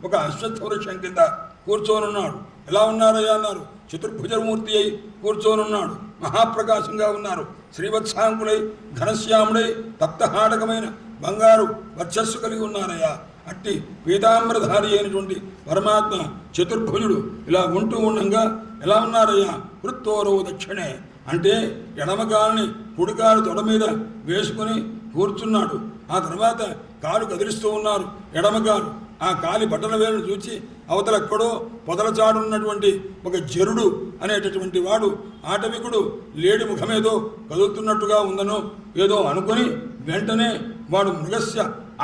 ఒక అశ్వత్థ వృక్షం కింద కూర్చోనున్నాడు. ఎలా ఉన్నారయ్యా అన్నారు. చతుర్భుజమూర్తి అయి కూర్చోనున్నాడు. మహాప్రకాశంగా ఉన్నారు. శ్రీవత్సాంకులై ఘనశ్యాముడై తప్తహాటకమైన బంగారు వర్చస్సు కలిగి ఉన్నారయ్యా. అట్టి పీతాంబరధారి అయినటువంటి పరమాత్మ చతుర్భుజుడు ఇలా ఉంటూ ఉండగా ఎలా ఉన్నారయ్యా. వృత్తోరో దక్షిణే అంటే ఎడమకాలని కుడికాలు తొడ మీద వేసుకుని కూర్చున్నాడు. ఆ తర్వాత కాలు కదిలిస్తూ ఉన్నారు. ఎడమకాలు ఆ కాలి బట్టల వేలను చూచి అవతలెక్కడో పొదలచాడున్నటువంటి ఒక జరుడు అనేటటువంటి వాడు ఆటవికుడు లేడి ముఖమేదో కదులుతున్నట్టుగా ఉందనో ఏదో అనుకొని వెంటనే వాడు మృగస్య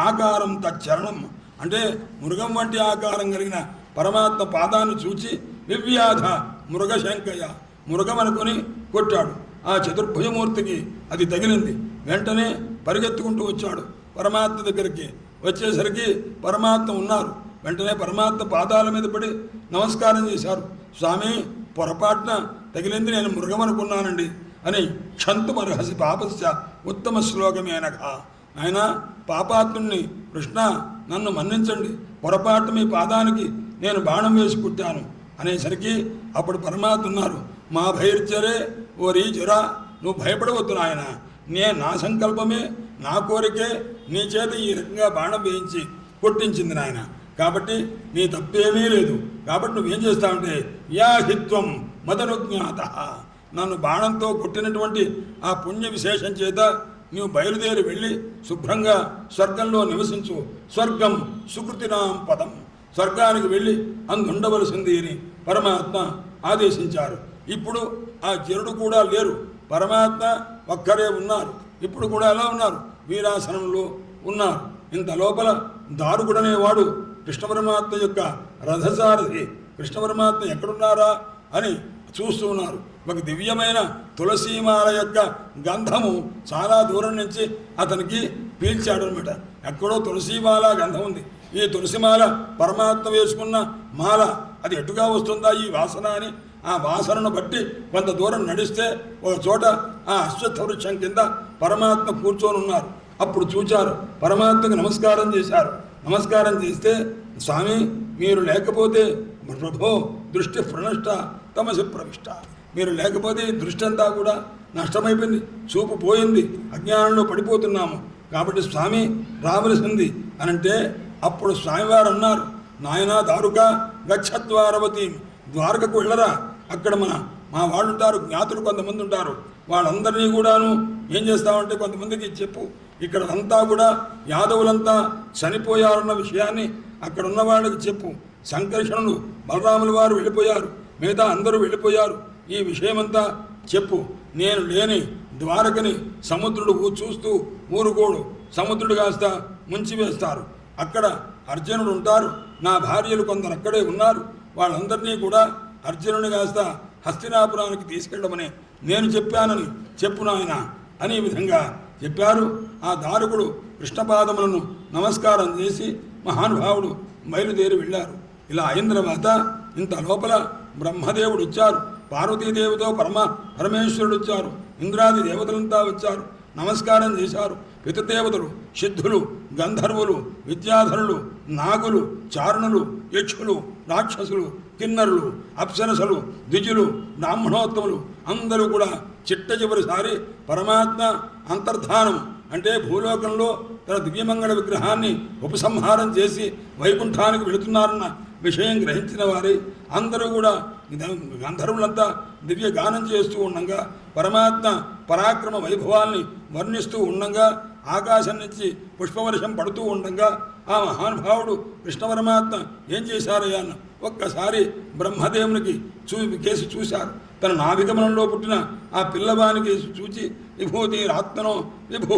ఆకారం తచ్చరణం అంటే మృగం వంటి ఆకారం కలిగిన పరమాత్మ పాదాన్ని చూచి వివ్యాధ మృగశంకయ మృగం అనుకొని కొట్టాడు. ఆ చతుర్భుజమూర్తికి అది తగిలింది. వెంటనే పరిగెత్తుకుంటూ వచ్చాడు పరమాత్మ దగ్గరికి. వచ్చేసరికి పరమాత్మ ఉన్నారు. వెంటనే పరమాత్మ పాదాల మీద పడి నమస్కారం చేశారు. స్వామి, పొరపాటున తగిలింది, నేను మృగం అనుకున్నానండి అని. క్షంతుమర్హసి పాపస్య ఉత్తమ శ్లోకమేనగా, ఆయన పాపాత్ముణ్ణి, కృష్ణ నన్ను మన్నించండి, పొరపాటు మీ పాదానికి నేను బాణం వేసి పుట్టాను అనేసరికి అప్పుడు పరమాత్మ ఉన్నారు. మా భైర్చరే ఓ రీచురా, నువ్వు భయపడవద్దు నాయన, నా సంకల్పమే, నా కోరికే నీ చేత ఈ రకంగా బాణం వేయించి కొట్టించింది నాయన. కాబట్టి నీ తప్పేమీ లేదు. కాబట్టి నువ్వేం చేస్తావంటే, యా హిత్వం మదనుజ్ఞాత, నన్ను బాణంతో కొట్టినటువంటి ఆ పుణ్య విశేషం చేత నీవు బయలుదేరి వెళ్ళి శుభ్రంగా స్వర్గంలో నివసించు. స్వర్గం సుకృతినాం పదం, స్వర్గానికి వెళ్ళి అందుండవలసింది అని పరమాత్మ ఆదేశించారు. ఇప్పుడు ఆ జరుడు కూడా లేరు, పరమాత్మ ఒక్కరే ఉన్నారు. ఇప్పుడు కూడా ఎలా ఉన్నారు? వీరాసనంలో ఉన్నారు. ఇంత లోపల దారుకుడనేవాడు కృష్ణ పరమాత్మ యొక్క రథసారథి. కృష్ణ పరమాత్మ ఎక్కడున్నారా అని చూస్తూ ఉన్నారు. ఒక దివ్యమైన తులసీమాల యొక్క గంధము చాలా దూరం నుంచి అతనికి పీల్చాడు అనమాట. ఎక్కడో తులసీమాల గంధం ఉంది. ఈ తులసిమాల పరమాత్మ వేసుకున్న మాల, అది ఎటుగా వస్తుందా ఈ వాసన అని ఆ వాసనను బట్టి కొంత దూరం నడిస్తే ఒక చోట ఆ అశ్వత్థ వృక్షం కింద పరమాత్మ కూర్చొని ఉన్నారు. అప్పుడు చూచారు, పరమాత్మకు నమస్కారం చేశారు. నమస్కారం చేస్తే, స్వామి మీరు లేకపోతే ప్రభో దృష్టి ప్రణష్ట తమసి ప్రవిష్ట, మీరు లేకపోతే దృష్టి అంతా కూడా నష్టమైపోయింది, చూపు పోయింది, అజ్ఞానంలో పడిపోతున్నాము. కాబట్టి స్వామి రావలసింది అనంటే అప్పుడు స్వామివారు అన్నారు, నాయనా దారుక గచ్చద్వారవతి, ద్వారకకు వెళ్ళరా, అక్కడ మా వాళ్ళు ఉంటారు, జ్ఞాతులు కొంతమంది ఉంటారు, వాళ్ళందరినీ కూడాను ఏం చేస్తామంటే కొంతమందికి చెప్పు, ఇక్కడ అంతా కూడా యాదవులంతా చనిపోయారన్న విషయాన్ని అక్కడ ఉన్న వాళ్ళకి చెప్పు. సంకర్షణులు బలరాముల వారు వెళ్ళిపోయారు, మిగతా అందరూ వెళ్ళిపోయారు, ఈ విషయమంతా చెప్పు. నేను లేని ద్వారకని సముద్రుడు చూస్తూ ఊరుకోడు, సముద్రుడు కాస్త ముంచివేస్తారు. అక్కడ అర్జునుడు ఉంటారు, నా భార్యలు కొందరు అక్కడే ఉన్నారు, వాళ్ళందరినీ కూడా అర్జునుని కాస్త హస్తినాపురానికి తీసుకెళ్ళమని నేను చెప్పానని చెప్పు నాయన అనే విధంగా చెప్పారు. ఆ దారుకుడు కృష్ణపాదములను నమస్కారం చేసి మహానుభావుడు బయలుదేరి వెళ్ళారు. ఇలా అయిన తర్వాత ఇంత లోపల బ్రహ్మదేవుడు వచ్చారు, పార్వతీదేవితో పరమేశ్వరుడు వచ్చారు, ఇంద్రాది దేవతలంతా వచ్చారు, నమస్కారం చేశారు. పితృదేవతలు, సిద్ధులు, గంధర్వులు, విద్యాధరులు, నాగులు, చారణులు, యక్షులు, రాక్షసులు, కిన్నరులు, అప్సరసలు, ద్విజులు, బ్రాహ్మణోత్తములు అందరూ కూడా చిట్ట చివరిసారి పరమాత్మ అంతర్ధానం అంటే భూలోకంలో తన దివ్యమంగళ విగ్రహాన్ని ఉపసంహారం చేసి వైకుంఠానికి వెళుతున్నారన్న విషయం గ్రహించిన వారి అందరూ కూడా గంధర్వులంతా దివ్య గానం చేస్తూ ఉండగా, పరమాత్మ పరాక్రమ వైభవాల్ని వర్ణిస్తూ ఉండగా, ఆకాశం నుంచి పుష్పవర్షం పడుతూ ఉండగా ఆ మహానుభావుడు కృష్ణ పరమాత్మ ఏం చేశారయ్యా అన్న ఒక్కసారి బ్రహ్మదేవునికి కేసి చూశారు. తన నాభిగమనంలో పుట్టిన ఆ పిల్లవానికి చూచి విభూతి ఆత్మనో విభూ,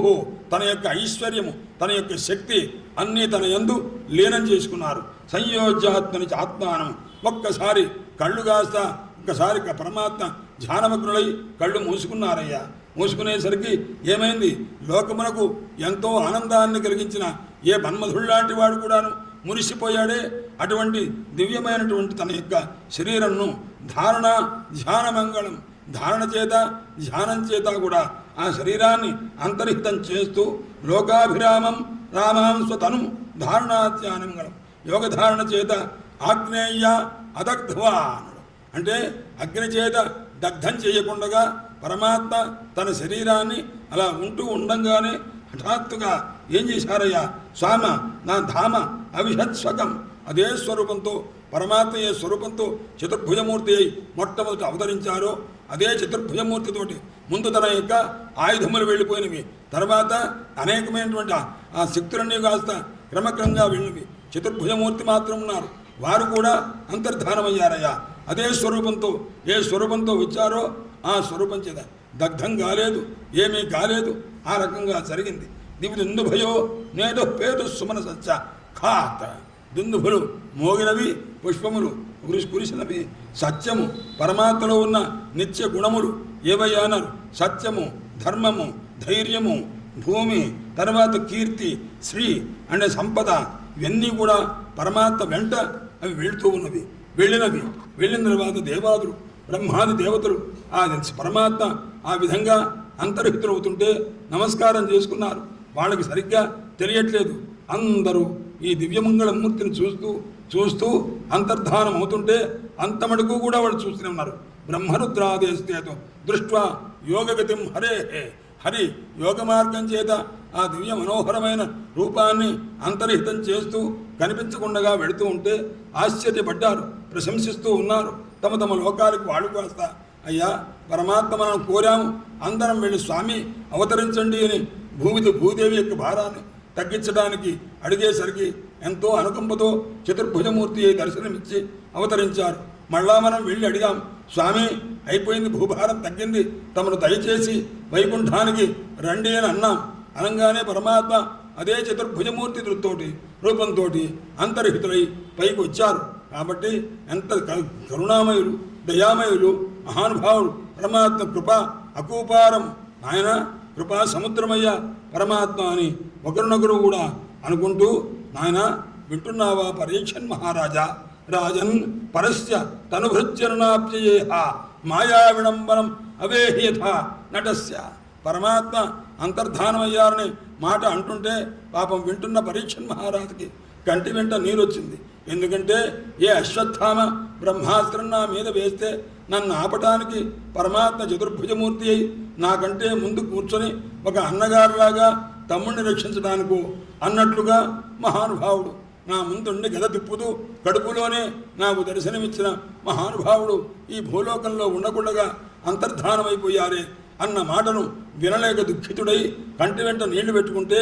తన యొక్క ఐశ్వర్యము, తన యొక్క శక్తి అన్నీ తన యందు లీనం చేసుకున్నారు. సంయోజ్యాత్మని ఆత్మానం. ఒక్కసారి కళ్ళు కాస్త ఒక్కసారి పరమాత్మ ధ్యానమగ్నులై కళ్ళు మూసుకున్నారయ్యా. మూసుకునేసరికి ఏమైంది, లోకమునకు ఎంతో ఆనందాన్ని కలిగించిన ఏ మన్మధుల్లాంటి వాడు కూడాను మురిసిపోయాడే. అటువంటి దివ్యమైనటువంటి తన యొక్క శరీరంను ధారణ ధ్యానమంగళం, ధారణ చేత ధ్యానం చేత కూడా ఆ శరీరాన్ని అంతర్హితం చేస్తూ లోకాభిరామం రామాం స్వతను ధారణాధ్యానమంగళం, యోగధారణ చేత ఆగ్నేయ అదగ్ధ్వా అంటే అగ్ని చేత దగ్ధం చేయకుండగా పరమాత్మ తన శరీరాన్ని అలా ఉంటూ ఉండంగానే హఠాత్తుగా ఏం చేశారయ్యా, స్వామ నా ధామ అవిషత్స్వకం, అదే స్వరూపంతో పరమాత్మ ఏ స్వరూపంతో చతుర్భుజమూర్తి అయి మొట్టమొదటి అవతరించారో అదే చతుర్భుజమూర్తితోటి ముందు తన యొక్క ఆయుధములు వెళ్ళిపోయినవి, తర్వాత అనేకమైనటువంటి ఆ శక్తులన్నీ కాస్త క్రమక్రమంగా వెళ్ళినవి. చతుర్భుజమూర్తి మాత్రం ఉన్నారు, వారు కూడా అంతర్ధానమయ్యారయ్యా. అదే స్వరూపంతో ఏ స్వరూపంతో వచ్చారో ఆ స్వరూపం చేత దగ్ధం కాలేదు, ఏమీ కాలేదు. ఆ రకంగా జరిగింది. దివి దుందుభయో నేదో పేరు సుమన సచ్చ ఖాత. దుందుభులు మోగినవి, పుష్పములు కురిసినవి. సత్యము పరమాత్మలో ఉన్న నిత్య గుణములు ఏవయ్యా అన్నారు? సత్యము, ధర్మము, ధైర్యము, భూమి, తర్వాత కీర్తి, శ్రీ అంటే సంపద, ఇవన్నీ కూడా పరమాత్మ వెంట అవి వెళుతూ ఉన్నవి. వెళ్ళిన తర్వాత దేవాదులు, బ్రహ్మాది దేవతలు ఆ పరమాత్మ ఆ విధంగా అంతర్హితులవుతుంటే నమస్కారం చేసుకున్నారు. వాళ్ళకి సరిగ్గా తెలియట్లేదు. అందరూ ఈ దివ్యమంగళమూర్తిని చూస్తూ అంతర్ధానం అవుతుంటే అంతమడుకు కూడా వాళ్ళు చూస్తూనే ఉన్నారు. బ్రహ్మరుద్రాదేశేతో దృష్ట్వా యోగగతిం హరే హరి యోగ మార్గం చేత ఆ దివ్య మనోహరమైన రూపాన్ని అంతర్హితం చేస్తూ కనిపించకుండా వెళుతూ ఉంటే ఆశ్చర్యపడ్డారు, ప్రశంసిస్తూ ఉన్నారు. తమ తమ లోకాలకు వాళ్ళు కాస్త అయ్యా పరమాత్మ మనం కోరాము, అందరం వెళ్ళి స్వామి అవతరించండి అని భూదేవి యొక్క భారాన్ని తగ్గించడానికి అడిగేసరికి ఎంతో అనుకంపతో చతుర్భుజమూర్తి దర్శనమిచ్చి అవతరించారు. మళ్ళా మనం వెళ్ళి అడిగాం, స్వామి అయిపోయింది, భూభారం తగ్గింది, తమను దయచేసి వైకుంఠానికి రండి అని అన్నాం. అనగానే పరమాత్మ అదే చతుర్భుజమూర్తి రూపంతో అంతర్హితులై పైకి వచ్చారు. కాబట్టి ఎంత కరుణామయులు, దయామయులు, మహానుభావులు. పరమాత్మ కృప అకూపారం, ఆయన కృపా సముద్రమయ్య పరమాత్మ అని ఒకరినొకరు కూడా అనుకుంటూ, నాయన వింటున్నావా పరీక్షన్ మహారాజా, రాజన్ పరస్య తనుభృత్యరుణాప్యయేహ మాయా విడంబనం అవేహ్యథ నటస్య. పరమాత్మ అంతర్ధానమయ్యారని మాట అంటుంటే పాపం వింటున్న పరీక్షన్ మహారాజుకి కంటి వెంట నీరు వచ్చింది. ఎందుకంటే ఏ అశ్వత్థామ బ్రహ్మాస్త్రం నా మీద వేస్తే నన్ను ఆపటానికి పరమాత్మ చతుర్భుజమూర్తి అయి నాకంటే ముందు కూర్చొని ఒక అన్నగారులాగా తమ్ముడిని రక్షించడానికో అన్నట్లుగా మహానుభావుడు నా ముందుండి గద తిప్పుతూ కడుపులోనే నాకు దర్శనమిచ్చిన మహానుభావుడు ఈ భూలోకంలో ఉండకుండగా అంతర్ధానమైపోయారే అన్న మాటను వినలేక దుఃఖితుడై కంటి వెంట నీళ్లు పెట్టుకుంటే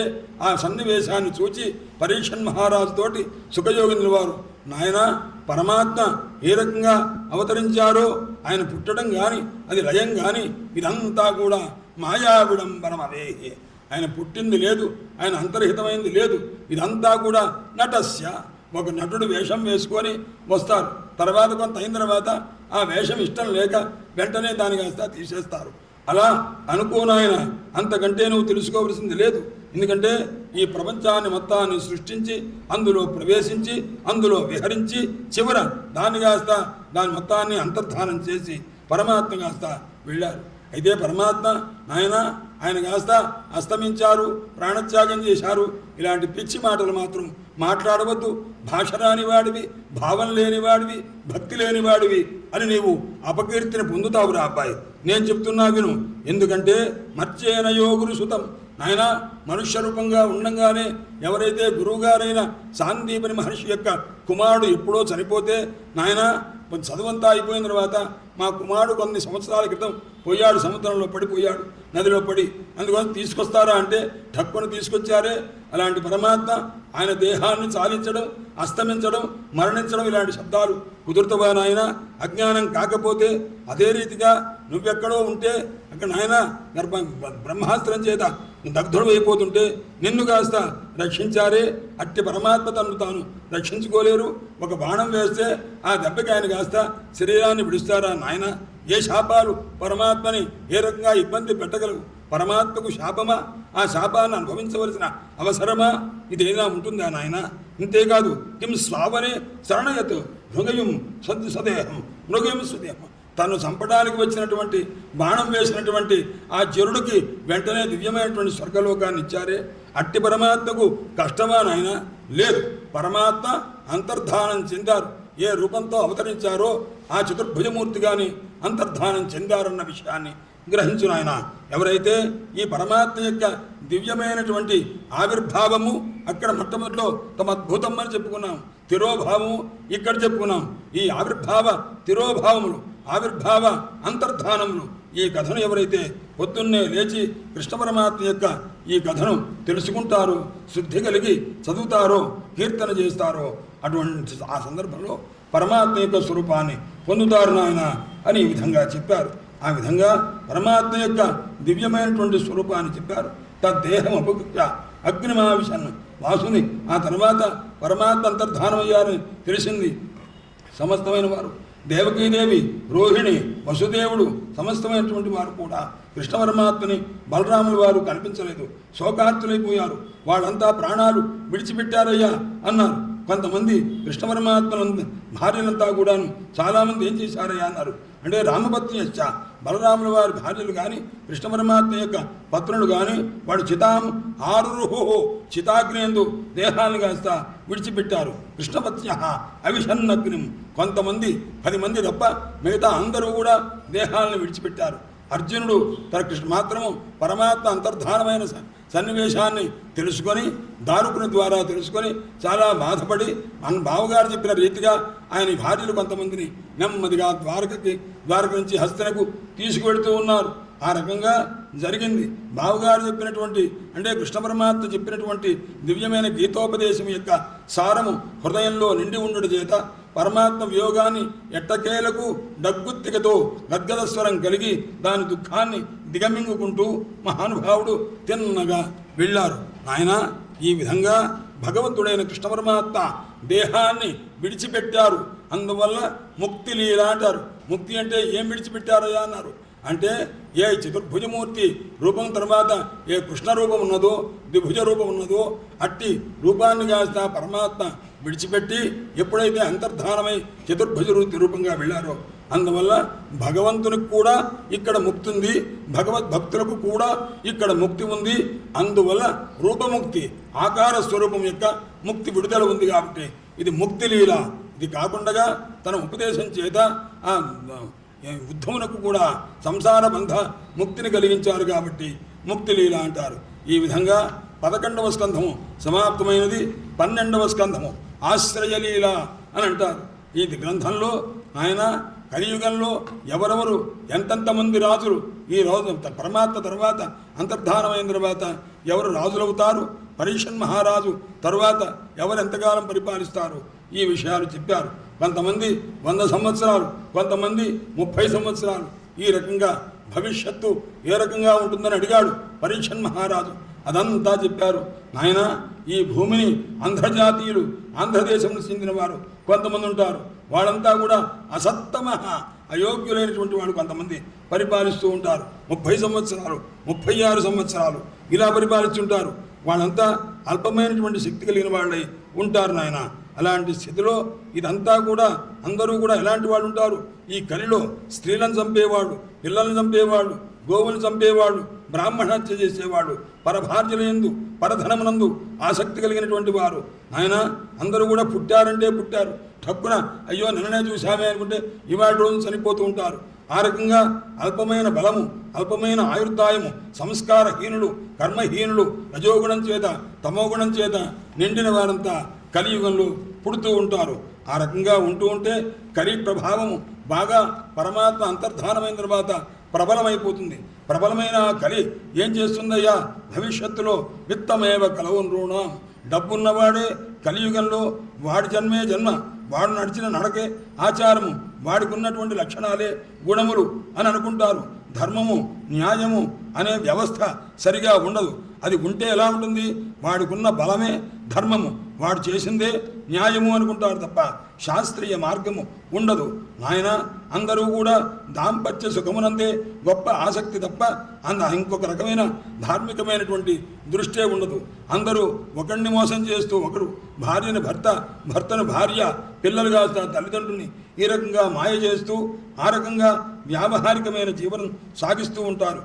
ఆ సన్నివేశాన్ని చూచి పరీక్షన్ మహారాజుతోటి సుఖయోగిని వారు, నాయన పరమాత్మ ఏ రకంగా అవతరించారో ఆయన పుట్టడం కానీ అది లయం కానీ ఇదంతా కూడా మాయా విడంబనం అవేహే. ఆయన పుట్టింది లేదు, ఆయన అంతర్హితమైంది లేదు, ఇదంతా కూడా నటస్య. ఒక నటుడు వేషం వేసుకొని వస్తారు, తర్వాత కొంత అయిన తర్వాత ఆ వేషం ఇష్టం లేక వెంటనే దాన్ని కాస్త తీసేస్తారు. అలా అనుకోనాయన, అంతకంటే నువ్వు తెలుసుకోవలసింది లేదు. ఎందుకంటే ఈ ప్రపంచాన్ని మొత్తాన్ని సృష్టించి అందులో ప్రవేశించి అందులో విహరించి చివర దాన్ని కాస్త దాని మొత్తాన్ని అంతర్ధానం చేసి పరమాత్మ కాస్త వెళ్ళారు. అయితే పరమాత్మ ఆయన కాస్త అస్తమించారు, ప్రాణత్యాగం చేశారు. ఇలాంటి పిచ్చి మాటలు మాత్రం మాట్లాడవద్దు. భాష రానివాడివి, భావం లేనివాడివి, భక్తి లేనివాడివి అని నీవు అపకీర్తిని పొందుతావురా అబ్బాయి. నేను చెప్తున్నా విను. ఎందుకంటే మర్చేనయో గురు సుతం, నాయన మనుష్య రూపంగా ఉండంగానే ఎవరైతే గురువుగారైన సాందీపని మహర్షి యొక్క కుమారుడు ఎప్పుడో చనిపోతే, నాయన చదువంతా అయిపోయిన తర్వాత మా కుమారుడు కొన్ని సంవత్సరాల క్రితం పోయాడు, సముద్రంలో పడిపోయాడు, నదిలో పడి, అందుకోసం తీసుకొస్తారా అంటే ఠక్కును తీసుకొచ్చారే. అలాంటి పరమాత్మ ఆయన దేహాన్ని చాలించడం, అస్తమించడం, మరణించడం ఇలాంటి శబ్దాలు కుదురుతావా నాయన? అజ్ఞానం కాకపోతే అదే రీతిగా నువ్వెక్కడో ఉంటే అక్కడ నాయన బ్రహ్మాస్త్రం చేత దగ్ధుడు అయిపోతుంటే నిన్ను కాస్త రక్షించారే. అట్టి పరమాత్మ తను తాను రక్షించుకోలేరు. ఒక బాణం వేస్తే ఆ దెబ్బకి ఆయన కాస్త శరీరాన్ని విడుస్తారా నాయన? ఏ శాపాలు పరమాత్మని ఏ రకంగా ఇబ్బంది పెట్టగలవు? పరమాత్మకు శాపమా? ఆ శాపాన్ని అనుభవించవలసిన అవసరమా? ఇదేనా ఉంటుందా నాయన? ఇంతేకాదు, కిం స్వావనే శరణయత్ మృగయం సదేహం మృగయం సుదేహం. తను చంపడానికి వచ్చినటువంటి బాణం వేసినటువంటి ఆ జరుడికి వెంటనే దివ్యమైనటువంటి స్వర్గలోకాన్ని ఇచ్చారే. అట్టి పరమాత్మకు కష్టమా నాయన? లేదు. పరమాత్మ అంతర్ధానం చెందారు. ఏ రూపంతో అవతరించారో ఆ చతుర్భుజమూర్తిగాని అంతర్ధానం చెందారన్న విషయాన్ని గ్రహించు నాయన. ఎవరైతే ఈ పరమాత్మ యొక్క దివ్యమైనటువంటి ఆవిర్భావము అక్కడ మొట్టమొదటిలో తమ అద్భుతం అని చెప్పుకున్నాం, తిరోభావము ఇక్కడ చెప్పుకున్నాం. ఈ ఆవిర్భావ తిరోభావములు, ఆవిర్భావ అంతర్ధానములు, ఈ కథను ఎవరైతే పొద్దున్నే లేచి కృష్ణ పరమాత్మ యొక్క ఈ కథను తెలుసుకుంటారో, శుద్ధి కలిగి చదువుతారో, కీర్తన చేస్తారో, అటువంటి ఆ సందర్భంలో పరమాత్మ యొక్క స్వరూపాన్ని పొందుతారు నాయన అని ఈ విధంగా చెప్పారు. ఆ విధంగా పరమాత్మ యొక్క దివ్యమైనటువంటి స్వరూపాన్ని చెప్పారు. తద్దేహం అపకృత్య అగ్నిమావిశన్ వాసుని. ఆ తర్వాత పరమాత్మ అంతర్ధానమయ్యారని తెలిసింది సమస్తమైన వారు. దేవకీదేవి, రోహిణి, వసుదేవుడు సమస్తమైనటువంటి వారు కూడా కృష్ణ పరమాత్మని బలరాముల వారు కనిపించలేదు, శోకార్తులైపోయారు. వాళ్ళంతా ప్రాణాలు విడిచిపెట్టారయ్యా అన్నారు. కొంతమంది కృష్ణ పరమాత్మ భార్యలంతా కూడాను చాలామంది ఏం చేశారయ్యా అన్నారు. అంటే రామపత్ని యశ్చ బలరాముల వారి భార్యలు కానీ కృష్ణ పరమాత్మ యొక్క పత్నులు కానీ వాడు చితాం ఆరుహో చితాగ్నేందు దేహాన్ని కాస్త విడిచిపెట్టారు. కృష్ణపత్య అవిషన్నగ్నిం కొంతమంది 10 మంది తప్ప మిగతా అందరూ కూడా దేహాలను విడిచిపెట్టారు. అర్జునుడు తన కృష్ణ మాత్రము పరమాత్మ అంతర్ధానమైన సన్నివేశాన్ని తెలుసుకొని దారుకుని ద్వారా తెలుసుకొని చాలా బాధపడి మన బావగారు చెప్పిన రీతిగా ఆయన భార్యలు కొంతమందిని నెమ్మదిగా ద్వారక నుంచి హస్తినకు తీసుకువెడుతూ ఉన్నారు. ఆ రకంగా జరిగింది. బావగారు చెప్పినటువంటి అంటే కృష్ణ పరమాత్మ చెప్పినటువంటి దివ్యమైన గీతోపదేశం యొక్క సారము హృదయంలో నిండి ఉండడం చేత పరమాత్మ వియోగాన్ని ఎట్టకేలకు డగ్గుత్తికతో గద్గదస్వరం కలిగి దాని దుఃఖాన్ని దిగమింగుకుంటూ మహానుభావుడు తిన్నగా వెళ్ళారు. ఆయన ఈ విధంగా భగవంతుడైన కృష్ణ పరమాత్మ దేహాన్ని విడిచిపెట్టారు. అందువల్ల ముక్తి లీల అంటారు. ముక్తి అంటే ఏం విడిచిపెట్టారయ్యా అన్నారు. అంటే ఏ చతుర్భుజమూర్తి రూపం తర్వాత ఏ కృష్ణ రూపం ఉన్నదో ద్విభుజ రూపం ఉన్నదో అట్టి రూపాన్ని కాస్త పరమాత్మ విడిచిపెట్టి ఎప్పుడైతే అంతర్ధానమై చతుర్భుజ రూపంగా వెళ్ళారో అందువల్ల భగవంతునికి కూడా ఇక్కడ ముక్తి ఉంది, భగవద్భక్తులకు కూడా ఇక్కడ ముక్తి ఉంది. అందువల్ల రూపముక్తి ఆకార స్వరూపం యొక్క ముక్తి విడుదల ఉంది కాబట్టి ఇది ముక్తి లీల. ఇది కాకుండా తన ఉపదేశం చేత ఆ ఉద్ధవునకు కూడా సంసార బంధ ముక్తిని కలిగించారు కాబట్టి ముక్తి లీల అంటారు. ఈ విధంగా 11వ స్కంధము సమాప్తమైనది. 12వ స్కంధము ఆశ్రయలీల అని అంటారు. ఈ గ్రంథంలో ఆయన కలియుగంలో ఎవరెవరు ఎంతెంతమంది రాజులు ఈ రోజు పరమాత్మ తర్వాత అంతర్ధానమైన తర్వాత ఎవరు రాజులవుతారు, పరీక్షన్ మహారాజు తరువాత ఎవరు ఎంతకాలం పరిపాలిస్తారు ఈ విషయాలు చెప్పారు. కొంతమంది 100 సంవత్సరాలు, కొంతమంది 30 సంవత్సరాలు. ఈ రకంగా భవిష్యత్తు ఏ రకంగా ఉంటుందని అడిగాడు పరీక్షన్ మహారాజు. అదంతా చెప్పారు. నాయన ఈ భూమిని ఆంధ్రజాతీయులు ఆంధ్రదేశం చెందిన వారు కొంతమంది ఉంటారు. వాళ్ళంతా కూడా అసత్తమ అయోగ్యులైనటువంటి వాడు కొంతమంది పరిపాలిస్తూ ఉంటారు. 30 సంవత్సరాలు 36 సంవత్సరాలు ఇలా పరిపాలిస్తుంటారు. వాళ్ళంతా అల్పమైనటువంటి శక్తి కలిగిన వాళ్ళై ఉంటారు నాయన. అలాంటి స్థితిలో ఇదంతా కూడా అందరూ కూడా ఎలాంటి వాళ్ళు ఉంటారు? ఈ కలిలో స్త్రీలను చంపేవాడు, పిల్లలను చంపేవాడు, గోవులు చంపేవాడు, బ్రాహ్మణ హత్య చేసేవాడు, పరభార్యలందు పరధనమునందు ఆసక్తి కలిగినటువంటి వారు. ఆయన అందరూ కూడా పుట్టారంటే పుట్టారు, ఠక్కున అయ్యో నిన్ననే చూసామే అనుకుంటే ఇవాళ రోజు చనిపోతూ ఉంటారు. ఆ రకంగా అల్పమైన బలము, అల్పమైన ఆయుర్దాయము, సంస్కారహీనులు, కర్మహీనులు, రజోగుణం చేత తమోగుణం చేత నిండిన వారంతా కలియుగంలో పుడుతూ ఉంటారు. ఆ రకంగా ఉంటూ ఉంటే కలి ప్రభావము బాగా పరమాత్మ అంతర్ధానమైన తర్వాత ప్రబలమైపోతుంది. ప్రబలమైన కలి ఏం చేస్తుందయ్యా? భవిష్యత్తులో విత్తమేవ కలవు నృణాం, డబ్బున్నవాడే కలియుగంలో వాడి జన్మే జన్మ, వాడు నడిచిన నడకే ఆచారము, వాడికి ఉన్నటువంటి లక్షణాలే గుణములు అని అనుకుంటారు. ధర్మము న్యాయము అనే వ్యవస్థ సరిగా ఉండదు. అది ఉంటే ఎలా ఉంటుంది? వాడికున్న బలమే ధర్మము, వాడు చేసిందే న్యాయము అనుకుంటారు తప్ప శాస్త్రీయ మార్గము ఉండదు. నాయన అందరూ కూడా దాంపత్య సుఖమునందే గొప్ప ఆసక్తి తప్ప ఇంకొక రకమైన ధార్మికమైనటువంటి దృష్టే ఉండదు. అందరూ ఒకరిని మోసం చేస్తూ ఒకడు భార్యని భర్తను భార్య, పిల్లలుగా తల్లిదండ్రుల్ని ఈ రకంగా మాయ చేస్తూ ఆ రకంగా వ్యావహారికమైన జీవనం సాగిస్తూ ఉంటారు.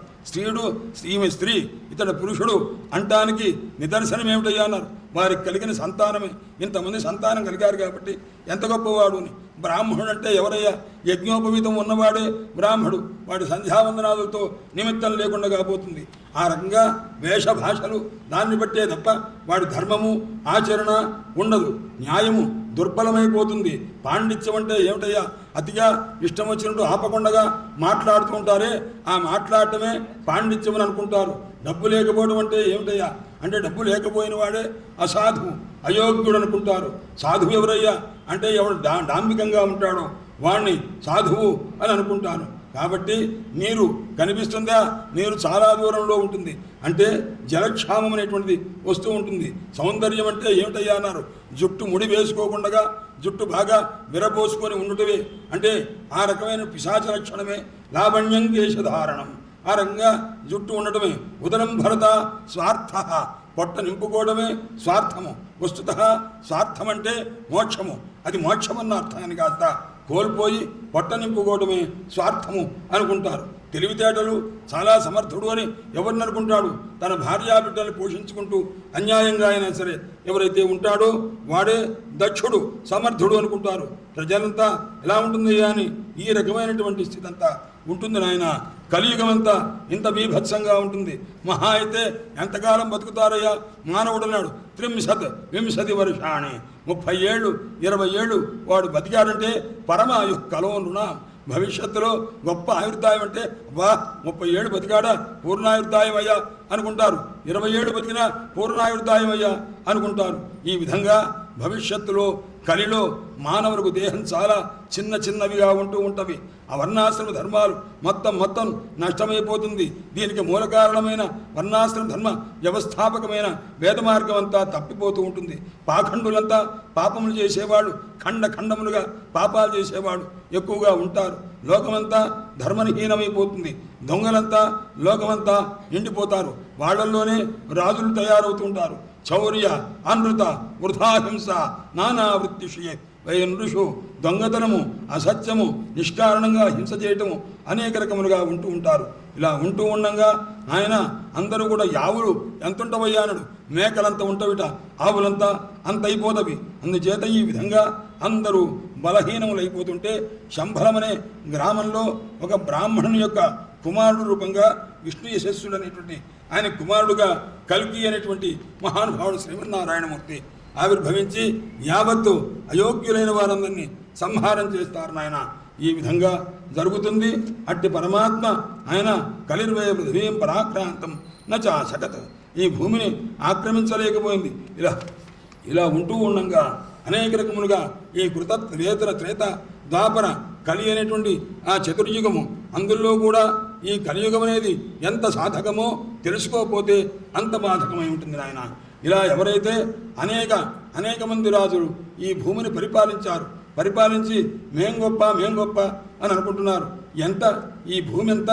ఈమె స్త్రీ ఇతడు పురుషుడు అంటానికి నిదర్శనం ఏమిటయ్యా అన్నారు. వారికి కలిగిన సంతానమే, ఇంతమంది సంతానం కలిగారు కాబట్టి ఎంత గొప్పవాడు అని. బ్రాహ్మణుడు అంటే ఎవరయ్యా? యజ్ఞోపవీతం ఉన్నవాడే బ్రాహ్మడు. వాడి సంధ్యావందనాలతో నిమిత్తం లేకుండా కాబోతుంది. ఆ రకంగా వేషభాషలు దాన్ని బట్టే తప్ప వాడి ధర్మము ఆచరణ ఉండదు. న్యాయము దుర్బలమైపోతుంది. పాండిత్యం అంటే ఏమిటయ్యా? అతిగా ఇష్టం వచ్చినట్టు ఆపకుండగా మాట్లాడుతూ ఉంటారే, ఆ మాట్లాడటమే పాండిత్యం అని అనుకుంటారు. డబ్బు లేకపోవడం అంటే ఏమిటయ్యా? అంటే డబ్బు లేకపోయిన వాడే అసాధువు, అయోగ్యుడు అనుకుంటారు. సాధువు ఎవరయ్యా అంటే ఎవడు డాంబికంగా ఉంటాడో వాణ్ణి సాధువు అని అనుకుంటాను. కాబట్టి నీరు కనిపిస్తుందా? నీరు చాలా దూరంలో ఉంటుంది. అంటే జలక్షామం అనేటువంటిది వస్తూ ఉంటుంది. సౌందర్యం అంటే ఏమిటయ్యా అన్నారు. జుట్టు ముడి వేసుకోకుండా జుట్టు బాగా విరబోసుకొని ఉండటమే అంటే ఆ రకమైన పిశాచ లక్షణమే లావణ్యం కేశధారణం. ఆ రకంగా జుట్టు ఉండటమే. ఉదరం భరత స్వార్థ, పొట్ట నింపుకోవడమే స్వార్థము. వస్తుత స్వార్థం అంటే మోక్షము. అది మోక్షమన్న అర్థాన్ని కాస్త కోల్పోయి పొట్ట నింపుకోవడమే స్వార్థము అనుకుంటారు. తెలివితేటలు చాలా సమర్థుడు అని ఎవరిని అనుకుంటాడు? తన భార్యాబిడ్డల్ని పోషించుకుంటూ అన్యాయంగా అయినా సరే ఎవరైతే ఉంటాడో వాడే దక్షుడు, సమర్థుడు అనుకుంటారు. ప్రజలంతా ఎలా ఉంటుంది అని ఈ రకమైనటువంటి స్థితి అంతా ఉంటుంది నాయన. కలియుగమంతా ఇంత బీభత్సంగా ఉంటుంది. మహా అయితే ఎంతకాలం బతుకుతారయ్యా మానవుడున్నాడు? 30 వర్షాణి, 30 ఏళ్ళు 20 ఏళ్ళు వాడు బతికాడంటే పరమాయు కలోనునా. భవిష్యత్తులో గొప్ప ఆయుర్దాయం అంటే వా 30 ఏళ్ళు బతికాడా పూర్ణాయుర్దాయం అయ్యా అనుకుంటారు. 20 ఏళ్ళు బతికినా పూర్ణాయుర్దాయం అయ్యా అనుకుంటారు. ఈ విధంగా భవిష్యత్తులో కలిలో మానవులకు దేహం చాలా చిన్నవిగా ఉంటూ ఉంటవి. ఆ వర్ణాశ్రమ ధర్మాలు మొత్తం నష్టమైపోతుంది. దీనికి మూల కారణమైన వర్ణాశ్రమ ధర్మ వ్యవస్థాపకమైన వేద మార్గం అంతా తప్పిపోతూ ఉంటుంది. పాఖండులంతా పాపములు చేసేవాళ్ళు, ఖండములుగా పాపాలు చేసేవాళ్ళు ఎక్కువగా ఉంటారు. లోకమంతా ధర్మహీనమైపోతుంది. దొంగలంతా లోకమంతా నిండిపోతారు. వాళ్ళల్లోనే రాజులు తయారవుతుంటారు. చౌర్య, అనృత, వృథాహింస, నానావృత్తిషయే నృషు. దొంగతనము, అసత్యము, నిష్కారణంగా హింస చేయటము అనేక రకములుగా ఉంటూ ఉంటారు. ఇలా ఉంటూ ఉండగా ఆయన అందరూ కూడా యావులు ఎంతుంటవయ్యానడు, మేకలంత ఉంటవిట, ఆవులంతా అంత అయిపోతవి. అందుచేత ఈ విధంగా అందరూ బలహీనములైపోతుంటే శంభలమనే గ్రామంలో ఒక బ్రాహ్మణుని యొక్క కుమారుడు రూపంగా విష్ణు యశస్సుడు అనేటువంటి ఆయన కుమారుడుగా కల్కి అనేటువంటి మహానుభావుడు శ్రీమన్నారాయణమూర్తి ఆవిర్భవించి యావత్తు అయోగ్యులైన వారందరినీ సంహారం చేస్తారు నాయన. ఈ విధంగా జరుగుతుంది. అట్టి పరమాత్మ ఆయన కలిర్వయ పృథివీం పరాక్రాంతం నచాశకత్, ఈ భూమిని ఆక్రమించలేకపోయింది. ఇలా ఉంటూ ఉండగా అనేక రకములుగా ఈ కృత వేతన త్రేత ద్వాపర కలి అనేటువంటి ఆ చతుర్యుగము, అందులో కూడా ఈ కలియుగం అనేది ఎంత సాధకమో తెలుసుకోకపోతే అంత బాధకమై ఉంటుంది నాయన. ఇలా ఎవరైతే అనేక మంది రాజులు ఈ భూమిని పరిపాలించి మేం గొప్ప అని అనుకుంటున్నారు. ఎంత ఈ భూమి ఎంత,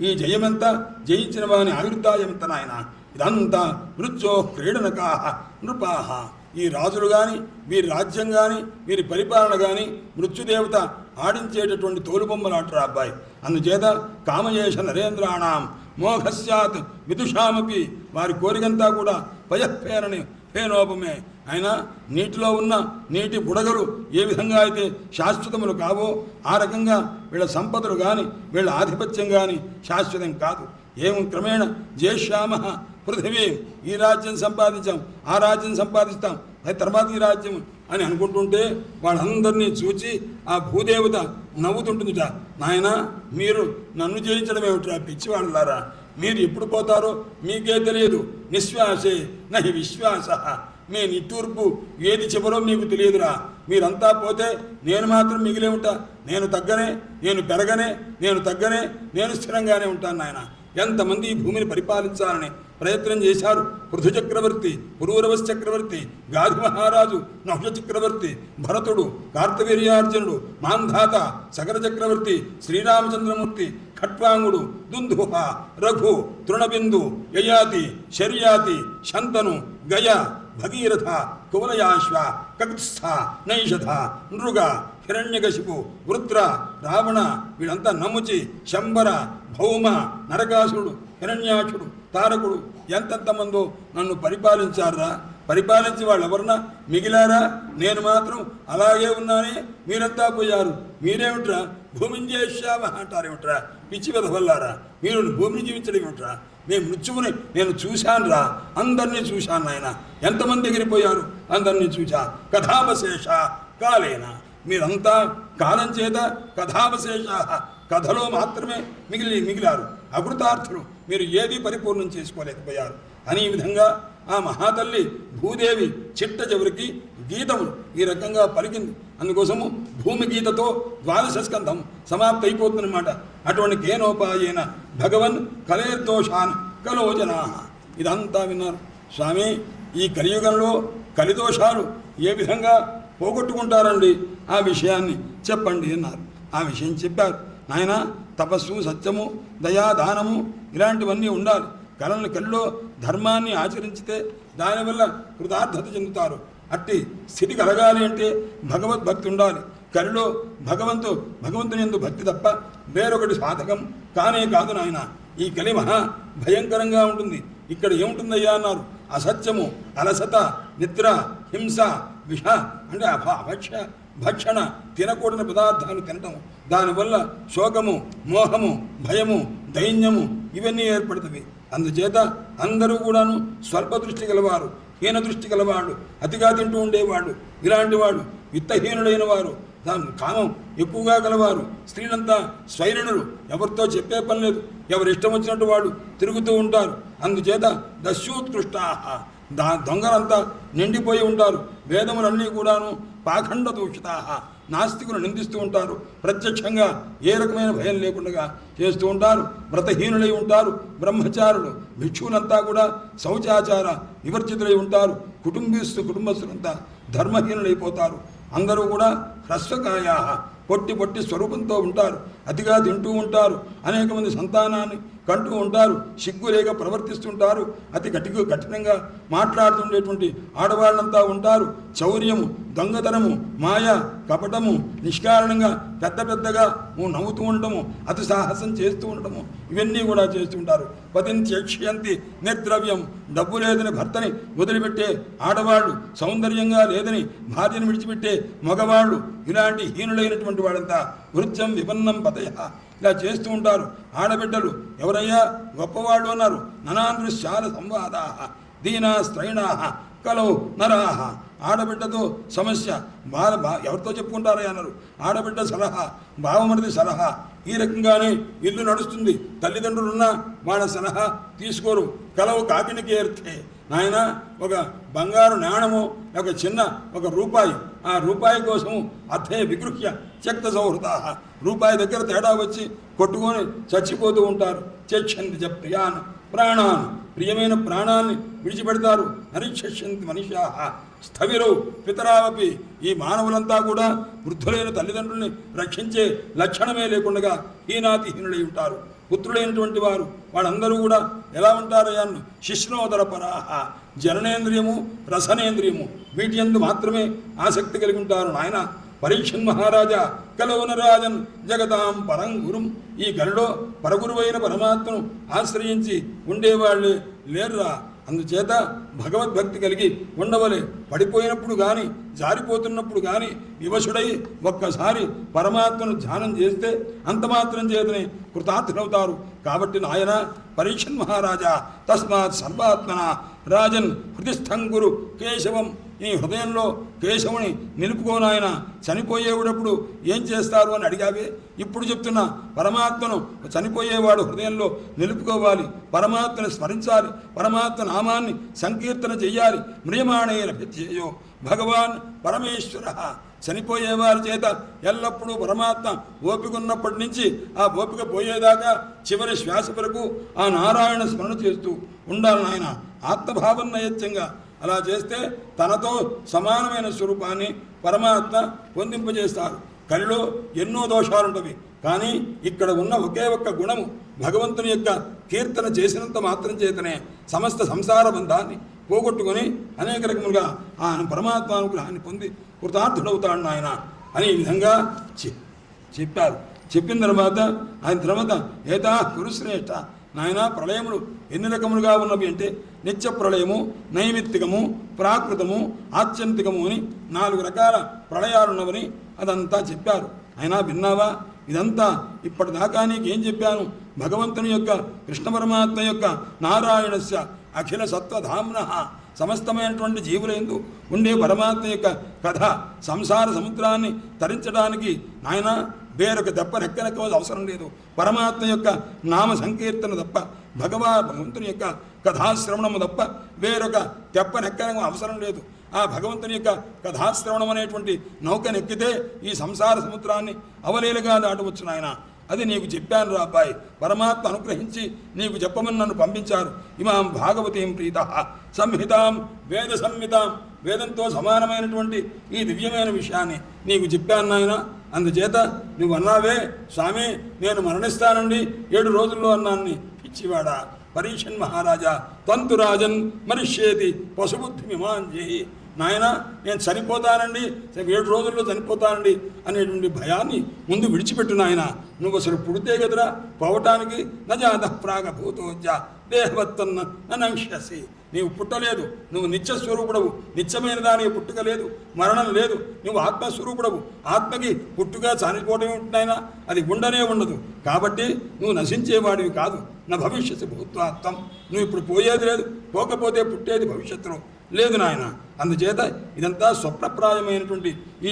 ఈ జయమెంత, జయించిన వాని ఆయుర్దాయం ఎంత నాయన. ఇదంతా మృత్యో క్రీడనకాహ నృపాహ. ఈ రాజులు కానీ, వీరి రాజ్యం కానీ, వీరి పరిపాలన కానీ మృత్యుదేవత ఆడించేటటువంటి తోలుబొమ్మలాటరా అబ్బాయి. అందుచేత కామయేష నరేంద్రాణం మోఘస్యాత్ విదుషామపి, వారి కోరికంతా కూడా పయఃఫేనని ఫేనోపమే. అయినా నీటిలో ఉన్న నీటి బుడగలు ఏ విధంగా అయితే శాశ్వతములు కావో ఆ రకంగా వీళ్ళ సంపదలు కానీ వీళ్ళ ఆధిపత్యం కానీ శాశ్వతం కాదు. ఏం క్రమేణ జేష్యామ పృథివీ, ఈ రాజ్యం సంపాదించాం, ఆ రాజ్యం సంపాదిస్తాం, అది తర్వాత ఈ రాజ్యం అని అనుకుంటుంటే వాళ్ళందరినీ చూచి ఆ భూదేవత నవ్వుతుంటుందిట. నాయన మీరు నన్ను జయించడం ఏమిట్రా పిచ్చివాళ్ళారా, మీరు ఎప్పుడు పోతారో మీకే తెలియదు. నిశ్వాసే నహి విశ్వాస, మీ నిట్టూర్పు ఏది చివరో మీకు తెలియదురా. మీరంతా పోతే నేను మాత్రం మిగిలే ఉంటా. నేను తగ్గనే, నేను పెరగనే, నేను తగ్గనే, నేను స్థిరంగానే ఉంటాను నాయన. ఎంతమంది ఈ భూమిని పరిపాలించాలని ప్రయత్నం చేశారు. పృథు చక్రవర్తి, పురూరవస్ చక్రవర్తి, గాధి మహారాజు, నహుష చక్రవర్తి, భరతుడు, కార్తవీర్యార్జునుడు, మాంధాత, సగర చక్రవర్తి, శ్రీరామచంద్రమూర్తి, ఖట్వాంగుడు, దుందుహ, రఘు, తృణబిందు, యయాతి, శర్యాతి, శంతను, గయ, భగీరథ, కువలయాశ్వ, కకుత్స్థ, నైషధ, నృగ, హిరణ్యకశిపు, వృత్ర, రావణ, వీళ్ళంతా నముచి, శంబర, భౌమ, నరకాసురుడు, హిరణ్యాక్షుడు, తారకుడు ఎంతెంతమందో నన్ను పరిపాలించారా. పరిపాలించి వాళ్ళు ఎవరన్నా మిగిలారా? నేను మాత్రం అలాగే ఉన్నానే, మీరంతా పోయారు. మీరేమిట్రా భూమిని చేశావా అంటారేమిట్రా? పిచ్చి వెదవల్లారా, మీరు భూమిని జీవించడం ఏమిట్రా? మేము మృత్యువుని నేను చూశానురా, అందరినీ చూశాను నాయన. ఎంతమంది ఎగిరిపోయారు, అందరినీ చూశా. కథావశేష కాలేన, మీరంతా కాలం చేత కథావశేష, కథలో మాత్రమే మిగిలారు. అకృతార్థులు, మీరు ఏది పరిపూర్ణం చేసుకోలేకపోయారు అని ఈ విధంగా ఆ మహాతల్లి భూదేవి చిట్ట చివరికి గీతములు ఈ రకంగా పలికింది. అందుకోసము భూమి గీతతో 12 స్కంధం సమాప్తి అయిపోతుందన్నమాట. అటువంటి కేనోపాయేన భగవన్ కలేర్దోషాన్ కలోచనా. ఇదంతా విన్నారు. స్వామి, ఈ కలియుగంలో కలిదోషాలు ఏ విధంగా పోగొట్టుకుంటారండి, ఆ విషయాన్ని చెప్పండి అన్నారు. ఆ విషయం చెప్పారు. నాయన, తపస్సు, సత్యము, దయా, దానము ఇలాంటివన్నీ ఉండాలి. కలిలో ధర్మాన్ని ఆచరించితే దానివల్ల కృతార్థత చెందుతారు. అట్టి స్థితి కలగాలి అంటే భగవద్భక్తి ఉండాలి. కలిలో భగవంతుని యందు భక్తి తప్ప వేరొకటి సాధకం కానే కాదు నాయన. ఈ కలి మహా భయంకరంగా ఉంటుంది. ఇక్కడ ఏముంటుందయ్యా అన్నారు. అసత్యము, అలసత, నిద్ర, హింస, విష అంటే భక్షణ, తినకూడని పదార్థాలు తినటం, దానివల్ల శోకము, మోహము, భయము, దైన్యము ఇవన్నీ ఏర్పడుతుంది. అందుచేత అందరూ కూడాను స్వల్ప దృష్టి గలవారు, హీన దృష్టి గలవాడు, అతిగా తింటూ ఉండేవాడు, ఇలాంటి వాడు, విత్తహీనుడైన వారు, దాని కామం ఎక్కువగా గలవారు, స్త్రీలంతా స్వైరణులు, ఎవరితో చెప్పే పని లేదు, ఎవరు ఇష్టం వచ్చినట్టు వాడు తిరుగుతూ ఉంటారు. అందుచేత దస్యోత్కృష్టా, దొంగలంతా నిండిపోయి ఉంటారు. వేదములన్నీ కూడాను పాఖండ దూషితా, నాస్తికులు నిందిస్తూ ఉంటారు. ప్రత్యక్షంగా ఏ రకమైన భయం లేకుండా చేస్తూ ఉంటారు. వ్రతహీనులై ఉంటారు. బ్రహ్మచారులు, భిక్షువులంతా కూడా శౌచాచార వివర్జితులై ఉంటారు. కుటుంబస్తులంతా ధర్మహీనులైపోతారు. అందరూ కూడా హ్రస్వకాయా, పొట్టి స్వరూపంతో ఉంటారు. అతిగా తింటూ ఉంటారు. అనేక మంది సంతానాన్ని కంటూ ఉంటారు. సిగ్గులేక ప్రవర్తిస్తుంటారు. అతి కఠినంగా మాట్లాడుతుండేటువంటి ఆడవాళ్ళంతా ఉంటారు. చౌర్యము, దొంగతనము, మాయ, కపటము, నిష్కారణంగా పెద్దగా నవ్వుతూ ఉండటము, అతి సాహసం చేస్తూ ఉండటము, ఇవన్నీ కూడా చేస్తుంటారు. పతిని త్యక్ష్యంతి నిర్ద్రవ్యం, డబ్బు లేదని భర్తని వదిలిపెట్టే ఆడవాళ్ళు, సౌందర్యంగా లేదని భార్యను విడిచిపెట్టే మగవాళ్ళు, ఇలాంటి హీనులైనటువంటి వాళ్ళంతా వృత్యం విపన్నం పతయ ఇలా చేస్తూ ఉంటారు. ఆడబిడ్డలు ఎవరయ్యా గొప్పవాళ్ళు అన్నారు. ననాదృశ్యాల సంవాదా దీనా స్త్రైణా కలవు నరాహ. ఆడబిడ్డతో సమస్య ఎవరితో చెప్పుకుంటారయ్యా అన్నారు. ఆడబిడ్డ సలహా, బావమరిది సలహా, ఈ రకంగానే ఇల్లు నడుస్తుంది. తల్లిదండ్రులున్నా వాళ్ళ సలహా తీసుకోరు. కలవు కాకినికి ఏర్తే. నాయన, ఒక బంగారు నాణము, ఒక రూపాయి, ఆ రూపాయి కోసం అర్థే విగృహ్య త్యక్త సౌహృదా, రూపాయి దగ్గర తేడా వచ్చి కొట్టుకొని చచ్చిపోతూ ఉంటారు. చక్షంతి ప్రియాన్ ప్రాణాన్, ప్రియమైన ప్రాణాన్ని విడిచిపెడతారు. నరిక్షంతి మనిషా స్థవిరౌ పితరావపి. ఈ మానవులంతా కూడా వృద్ధులైన తల్లిదండ్రుల్ని రక్షించే లక్షణమే లేకుండా హీనాతిహీనులై ఉంటారు. పుత్రులైనటువంటి వారు వాళ్ళందరూ కూడా ఎలా ఉంటారయ్యాను? శిష్ణోదర పరాహ, జననేంద్రియము, రసనేంద్రియము వీటి యందు మాత్రమే ఆసక్తి కలిగి ఉంటారు. నాయన, పరీక్షన్ మహారాజా కలవనరాజన్ జగదాం పరం గురుం. ఈ గలిలో పరగురువైన పరమాత్మను ఆశ్రయించి ఉండేవాళ్ళే లేరురా. అందుచేత భగవద్భక్తి కలిగి ఉండవలే. పడిపోయినప్పుడు కానీ, జారిపోతున్నప్పుడు కానీ వివశుడై ఒక్కసారి పరమాత్మను ధ్యానం చేస్తే అంత మాత్రం చేతనే కృతార్థులవుతారు. కాబట్టి నాయన, పరీక్షన్ మహారాజా తస్మాత్ సర్వాత్మన రాజన్ హృదిస్థం గురు కేశవం. నీ హృదయంలో కేశవుని నిలుపుకోనాయన. చనిపోయేటప్పుడు ఏం చేస్తారు అని అడిగావే, ఇప్పుడు చెప్తున్నా. పరమాత్మను చనిపోయేవాడు హృదయంలో నిలుపుకోవాలి. పరమాత్మను స్మరించాలి. పరమాత్మ నామాన్ని సంకీర్తన చెయ్యాలి. మ్రియమాణేన భిద్యేయో భగవాన్ పరమేశ్వర. చనిపోయేవారి చేత ఎల్లప్పుడూ పరమాత్మ ఓపిక ఉన్నప్పటి నుంచి ఆ ఓపిక పోయేదాకా చివరి శ్వాస వరకు ఆ నారాయణ స్మరణ చేస్తూ ఉండాలి నాయన. ఆత్మభావం నైత్యంగా అలా చేస్తే తనతో సమానమైన స్వరూపాన్ని పరమాత్మ పొందింపజేస్తారు. కలిలో ఎన్నో దోషాలుంటవి, కానీ ఇక్కడ ఉన్న ఒకే ఒక్క గుణము భగవంతుని యొక్క కీర్తన చేసినంత మాత్రం చేతనే సమస్త సంసార బంధాన్ని పోగొట్టుకొని అనేక రకములుగా ఆయన పరమాత్మ అనుగ్రహాన్ని పొంది కృతార్థుడవుతాడు నాయన అని ఈ విధంగా చెప్పారు. చెప్పిన తర్వాత ఏతా కురుశ్రేష్ఠ. నాయన, ప్రళయములు ఎన్ని రకములుగా ఉన్నవి అంటే నిత్య ప్రళయము, నైమిత్తికము, ప్రాకృతము, ఆత్యంతికము అని 4 రకాల ప్రళయాలున్నవని అదంతా చెప్పారు. అయినా విన్నావా? ఇదంతా ఇప్పటిదాకా నీకేం చెప్పాను? భగవంతుని యొక్క, కృష్ణ పరమాత్మ యొక్క, నారాయణస్య అఖిల సత్వధామ్న, సమస్తమైనటువంటి జీవులందు ఉండే పరమాత్మ యొక్క కథ. సంసార సముద్రాన్ని తరించడానికి నాయన వేరొక దెబ్బ రెక్కనెక్కవలసిన అవసరం లేదు. పరమాత్మ యొక్క నామ సంకీర్తన తప్ప భగవంతుని యొక్క కథాశ్రవణము తప్ప వేరొక తెప్పనెక్కడం అవసరం లేదు. ఆ భగవంతుని యొక్క కథాశ్రవణం అనేటువంటి నౌకనెక్కితే ఈ సంసార సముద్రాన్ని అవలీలగా దాటవచ్చు నాయన. అది నీకు చెప్పాను రా అబ్బాయి. పరమాత్మ అనుగ్రహించి నీకు చెప్పమని నన్ను పంపించారు. ఇమాం భాగవతీం ప్రీత సంహితాం వేద సంహితాం, వేదంతో సమానమైనటువంటి ఈ దివ్యమైన విషయాన్ని నీకు చెప్పాను నాయన. అందుచేత నువ్వు అన్నావే స్వామి నేను మరణిస్తానండి 7 రోజుల్లో అన్నాన్ని పిచ్చివాడా. పరీక్షన్ మహారాజా తంతురాజన్ మరిష్యేతి పశుబుద్ధి మిమాంజేయి. నాయన నేను చనిపోతానండి 7 రోజుల్లో చనిపోతానండి అనేటువంటి భయాన్ని ముందు విడిచిపెట్టు నాయన. నువ్వు అసలు పుడితే కదరా పోవటానికి నజాత ప్రాగభూతోజ దేహవత్తన్న ననంక్షసి. నీవు పుట్టలేదు, నువ్వు నిత్యస్వరూపుడవు. నిత్యమైన దానికి పుట్టుక లేదు, మరణం లేదు. నువ్వు ఆత్మస్వరూపుడవు. ఆత్మకి పుట్టుక చనిపోవడం ఉంటున్నాయినా అది ఉండనే ఉండదు. కాబట్టి నువ్వు నశించేవాడివి కాదు. నా భవిష్యత్తు భూత్వాత్వం. నువ్వు ఇప్పుడు పోయేది లేదు, పోకపోతే పుట్టేది భవిష్యత్తులో లేదు నాయన. అందుచేత ఇదంతా స్వప్నప్రాయమైనటువంటి ఈ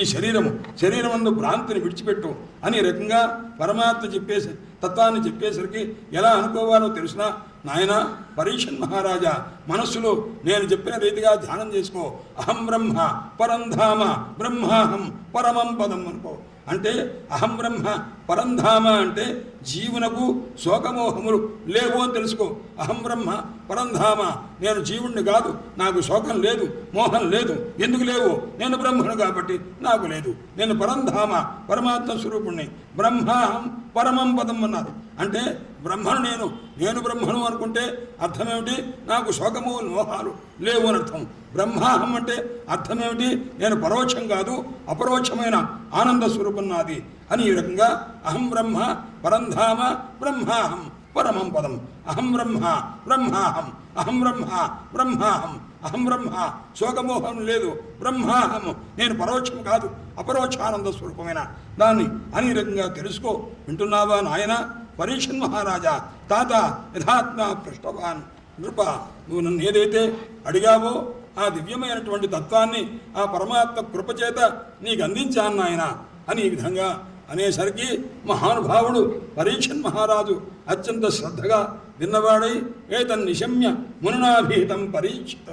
శరీరమందు భ్రాంతిని విడిచిపెట్టు అని రకంగా పరమాత్మ చెప్పేసి తత్వాన్ని చెప్పేసరికి ఎలా అనుకోవాలో తెలిసినా నాయన పరీక్షన్ మహారాజా మనస్సులో నేను చెప్పిన రీతిగా ధ్యానం చేసుకో. అహం బ్రహ్మ పరంధామ బ్రహ్మాహం పరమం పదం అనుకో. అంటే అహం బ్రహ్మ పరంధామ అంటే జీవునకు శోకమోహములు లేవు అని తెలుసుకో. అహం బ్రహ్మ పరంధామ, నేను జీవుణ్ణి కాదు, నాకు శోకం లేదు, మోహం లేదు. ఎందుకు లేవు? నేను బ్రహ్మను కాబట్టి నాకు లేదు. నేను పరంధామ పరమాత్మ స్వరూపుణ్ణి. బ్రహ్మాహం పరమం పదం అన్నారు. అంటే బ్రహ్మను నేను బ్రహ్మను అనుకుంటే అర్థమేమిటి? నాకు శోకము మోహాలు లేవు అని అర్థం. బ్రహ్మాహం అంటే అర్థమేమిటి? నేను పరోక్షం కాదు, అపరోక్షమైన ఆనంద స్వరూపం నాది అని ఈ రకంగా అహం బ్రహ్మ పరంధామ బ్రహ్మాహం పరమం పదం. అహం బ్రహ్మ బ్రహ్మాహం, అహం బ్రహ్మ బ్రహ్మాహం, అహం బ్రహ్మ శోకమోహం లేదు, బ్రహ్మాహం నేను పరోక్షం కాదు, అపరోక్షానంద స్వరూపమైన దాన్ని అని రకంగా తెలుసుకో. వింటున్నావా నాయన? పరీక్షన్ మహారాజా తాత యథాత్మ పృష్టవాన్ నృప, నువ్వు నన్ను ఏదైతే అడిగావో ఆ దివ్యమైనటువంటి తత్వాన్ని ఆ పరమాత్మ కృపచేత నీకు అందించాను నాయన అని ఈ విధంగా అనేసరికి మహానుభావుడు పరీక్షన్ మహారాజు అత్యంత శ్రద్ధగా విన్నవాడై ఏతన్నిశమ్య మునునాభీతం పరీక్షిత,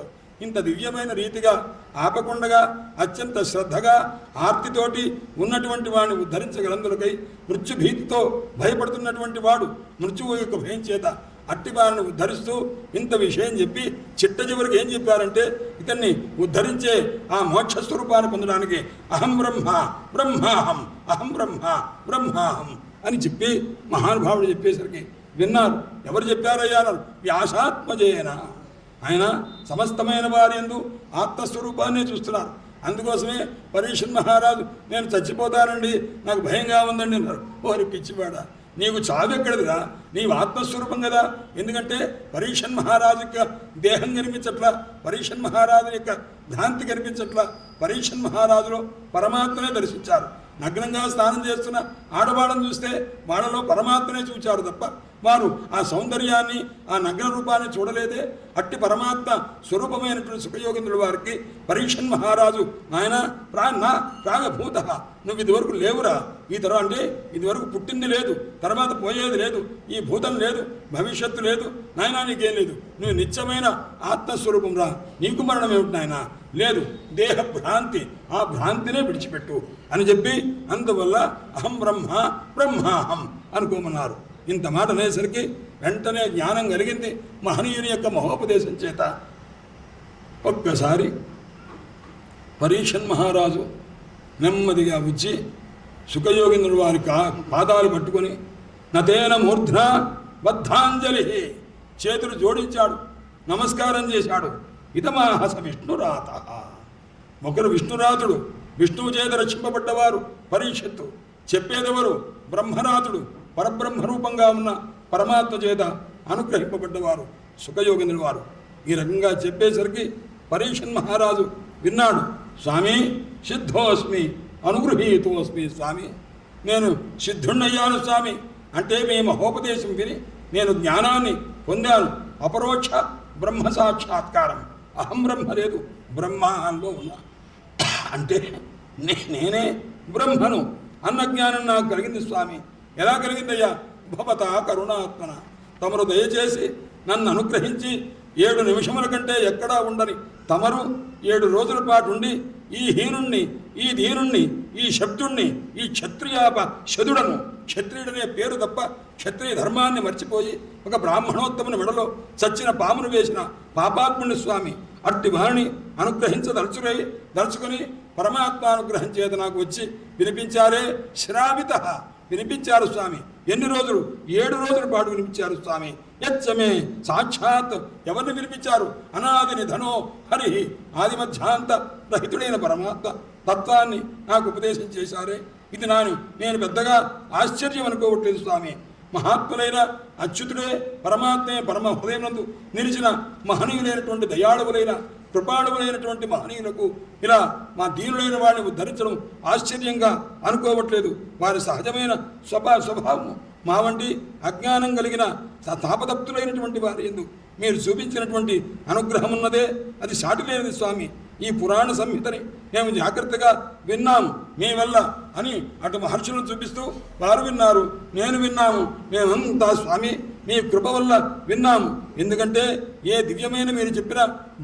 ఇంత దివ్యమైన రీతిగా ఆపకుండగా అత్యంత శ్రద్ధగా ఆర్తితోటి ఉన్నటువంటి వాడిని ఉద్ధరించగలందులకై మృత్యుభీతితో భయపడుతున్నటువంటి వాడు మృత్యువు యొక్క భయం చేత అట్టి వారిని ఉద్ధరిస్తూ ఇంత విషయం చెప్పి చిట్ట చివరికి ఏం చెప్పారంటే ఇతన్ని ఉద్ధరించే ఆ మోక్షస్వరూపాన్ని పొందడానికి అహం బ్రహ్మ బ్రహ్మాహం, అహం బ్రహ్మ బ్రహ్మాహం అని చెప్పి మహానుభావుడు చెప్పేసరికి విన్నారు. ఎవరు చెప్పారయ్యారు? వ్యాసాత్మజేన. ఆయన సమస్తమైన వారి యందు ఆత్మస్వరూపాన్నే చూస్తున్నారు. అందుకోసమే పరీక్షన్ మహారాజు నేను చచ్చిపోతానండి, నాకు భయంగా ఉందండి అన్నారు. ఓరి పిచ్చివాడా, నీకు చావు ఎక్కడదిరా? నీవు ఆత్మస్వరూపం కదా. ఎందుకంటే పరీక్షన్ మహారాజు యొక్క దేహం కనిపించట్లా, పరీక్షన్ మహారాజు యొక్క భ్రాంతి కనిపించట్లా. పరీక్షన్ మహారాజులో పరమాత్మనే దర్శించారు. నగ్నంగా స్నానం చేస్తున్న ఆడవాళ్ళని చూస్తే వాళ్ళలో పరమాత్మనే చూచారు తప్ప వారు ఆ సౌందర్యాన్ని ఆ నగ్న రూపాన్ని చూడలేదే. అట్టి పరమాత్మ స్వరూపమైనటువంటి సుఖయోగేంద్రుల వారికి పరీక్షన్ మహారాజు నాయన ప్రాగభూత, నువ్వు ఇదివరకు లేవురా, ఈ తర్వాత అంటే ఇదివరకు పుట్టింది లేదు, తర్వాత పోయేది లేదు, ఈ భూతం లేదు, భవిష్యత్తు లేదు నాయన, నీకేం లేదు, నువ్వు నిత్యమైన ఆత్మస్వరూపం రా, నీకు మరణం ఏమిటి నాయన లేదు, దేహ భ్రాంతి, ఆ భ్రాంతినే విడిచిపెట్టు అని చెప్పి అందువల్ల అహం బ్రహ్మ బ్రహ్మాహం అనుకోమన్నారు. ఇంత మాట అనేసరికి వెంటనే జ్ఞానం కలిగింది మహనీయుని యొక్క మహోపదేశం చేత. ఒక్కసారి పరీక్షన్ మహారాజు నెమ్మదిగా వచ్చి సుఖయోగేంద్రుడు వారి పాదాలు పట్టుకొని నతేన మూర్ధ్న బద్ధాంజలి, చేతులు జోడించాడు, నమస్కారం చేశాడు. ఇతమాహస విష్ణురాత, ఒకరు విష్ణురాతుడు, విష్ణువు చేత రక్షింపబడ్డవారు పరీక్షత్తు. చెప్పేదెవరు? బ్రహ్మరాతుడు, పరబ్రహ్మ రూపంగా ఉన్న పరమాత్మ చేత అనుగ్రహింపబడ్డవారు సుఖయోగేంద్రుల వారు. ఈ రకంగా చెప్పేసరికి పరీక్షన్ మహారాజు విన్నాడు. స్వామి సిద్ధోస్మి అనుగృహీతోస్మి, స్వామి నేను సిద్ధుణ్ణయ్యాను స్వామి, అంటే మీ మహోపదేశం విని నేను జ్ఞానాన్ని పొందాను. అపరోక్ష బ్రహ్మ సాక్షాత్కారం, అహం బ్రహ్మ లేదు, బ్రహ్మాంలో ఉన్నా, అంటే నేనే బ్రహ్మను అన్న జ్ఞానం నాకు కలిగింది స్వామి. ఎలా కలిగిందయ్యా? భవత కరుణాత్మన తమరు దయచేసి నన్ను అనుగ్రహించి 7 నిమిషముల కంటే ఎక్కడా ఉండని తమరు 7 రోజుల పాటు ఉండి ఈ హీనుణ్ణి, ఈ దీనుణ్ణి, ఈ శబ్దుణ్ణి, ఈ క్షత్రియాప శదుడను, క్షత్రియుడనే పేరు తప్ప క్షత్రియ ధర్మాన్ని మర్చిపోయి ఒక బ్రాహ్మణోత్తముని మెడలో చచ్చిన పామును వేసిన పాపాత్ముని స్వామి అట్టి వారిని దలుచుకుని పరమాత్మానుగ్రహం చేత నాకు వచ్చి వినిపించారే. శ్రావిత వినిపించారు స్వామి. ఎన్ని రోజులు? 7 రోజుల పాటు వినిపించారు స్వామి. యచ్చమే సాక్షాత్ ఎవరిని వినిపించారు? అనాది నిధనో హరి, ఆది మధ్యాంత రహితుడైన పరమాత్మ తత్వాన్ని నాకు ఉపదేశం చేశారే. ఇది నేను పెద్దగా ఆశ్చర్యం అనుకోవట్లేదు స్వామి. మహాత్ములైన అచ్యుతుడే పరమాత్మే పరమ హృదయనందు నిలిచిన మహనీయులైనటువంటి దయాళువులైన కృపాళువులైనటువంటి మహనీయులకు ఇలా మా దీనులైన వాడిని ఉద్ధరించడం ఆశ్చర్యంగా అనుకోవట్లేదు. వారి సహజమైన స్వభావము మా వంటి అజ్ఞానం కలిగిన తాపదప్తులైనటువంటి వారి యందు మీరు చూపించినటువంటి అనుగ్రహం ఉన్నదే, అది సాటిలేనిది స్వామి. ఈ పురాణ సంహితని మేము జాగ్రత్తగా విన్నాము మీ వల్ల అని అటు మహర్షులను చూపిస్తూ వారు విన్నారు, నేను విన్నాము, మేమంతా స్వామి మీ కృప వల్ల విన్నాము. ఎందుకంటే ఏ దివ్యమైన మీరు చెప్పిన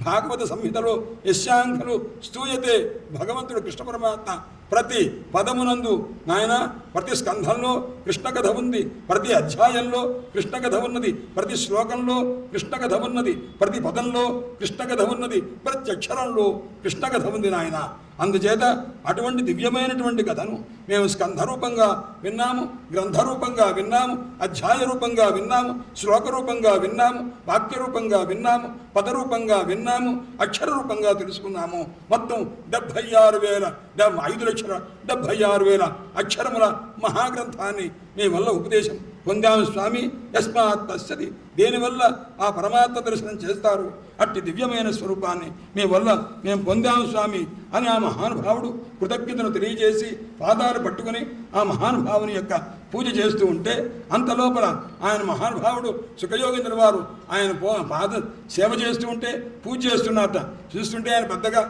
భాగవత సంహితలో యశాంఖలు స్తూయతే భగవంతుడు కృష్ణ పరమాత్మ ప్రతి పదమునందు నాయన, ప్రతి స్కంధంలో కృష్ణ కథ ఉంది, ప్రతి అధ్యాయంలో కృష్ణ కథ ఉన్నది, ప్రతి శ్లోకంలో కృష్ణ కథ ఉన్నది, ప్రతి పదంలో కృష్ణ కథ ఉన్నది, ప్రతి అక్షరంలో కృష్ణ కథ ఉంది నాయన. అందుచేత అటువంటి దివ్యమైనటువంటి కథను మేము స్కంధరూపంగా విన్నాము, గ్రంథరూపంగా విన్నాము, అధ్యాయ రూపంగా విన్నాము, శ్లోక రూపంగా విన్నాము, వాక్య రూపంగా విన్నాము, పదరూపంగా విన్నాము, అక్షర రూపంగా తెలుసుకున్నాము. మొత్తం 76,000 అక్షరముల మహాగ్రంథాన్ని మీ వల్ల ఉపదేశం పొందాము స్వామి. యస్మాత్ పశ్యతి, దేనివల్ల ఆ పరమాత్మ దర్శనం చేస్తారు అట్టి దివ్యమైన స్వరూపాన్ని మీ వల్ల మేము పొందాము స్వామి అని ఆ మహానుభావుడు కృతజ్ఞతను తెలియజేసి పాదాలు పట్టుకుని ఆ మహానుభావుని యొక్క పూజ చేస్తూ ఉంటే అంతలోపల ఆయన మహానుభావుడు సుఖయోగేంద్ర వారు ఆయన పాద సేవ చేస్తూ ఉంటే పూజ చేస్తున్నట్ట చూస్తుంటే ఆయన పెద్దగా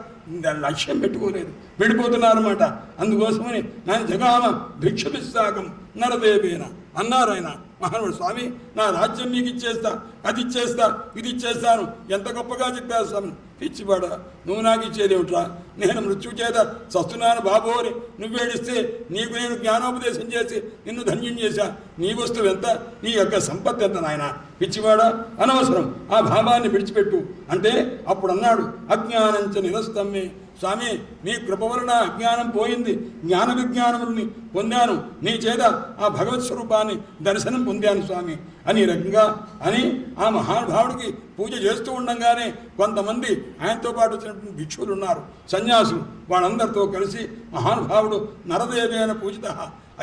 లక్ష్యం పెట్టుకోలేదు, వెళ్ళిపోతున్నారన్నమాట. అందుకోసమని నేను జగామ భిక్షభిస్సాకం నరదేవేన అన్నారు ఆయన మహానుభావుడు. స్వామి నా రాజ్యం మీకు ఇచ్చేస్తా, అది ఇచ్చేస్తా, ఇది ఇచ్చేస్తాను, ఎంత గొప్పగా చెప్పారు స్వామి. పిచ్చివాడ, నువ్వు నాకు ఇచ్చేదేమిట్రా? నేను మృత్యు చేత చస్తున్నాను బాబు అని నువ్వేడిస్తే నీకు నేను జ్ఞానోపదేశం చేసి నిన్ను ధన్యం చేశా. నీ వస్తువు ఎంత, నీ యొక్క సంపత్తి ఎంత నాయన? పిచ్చివాడ, అనవసరం, ఆ భావాన్ని విడిచిపెట్టు అంటే అప్పుడు అన్నాడు అజ్ఞానంచ నిరస్తమ్మే. స్వామి మీ కృప వలన అజ్ఞానం పోయింది, జ్ఞాన విజ్ఞానములని పొందాను, నీ చేత ఆ భగవత్ స్వరూపాన్ని దర్శనం పొందాను స్వామి అని రకంగా అని ఆ మహానుభావుడికి పూజ చేస్తూ ఉండగానే కొంతమంది ఆయనతో పాటు వచ్చినటువంటి భిక్షువులు ఉన్నారు, సన్యాసులు. వాళ్ళందరితో కలిసి మహానుభావుడు నరదేవేన పూజిత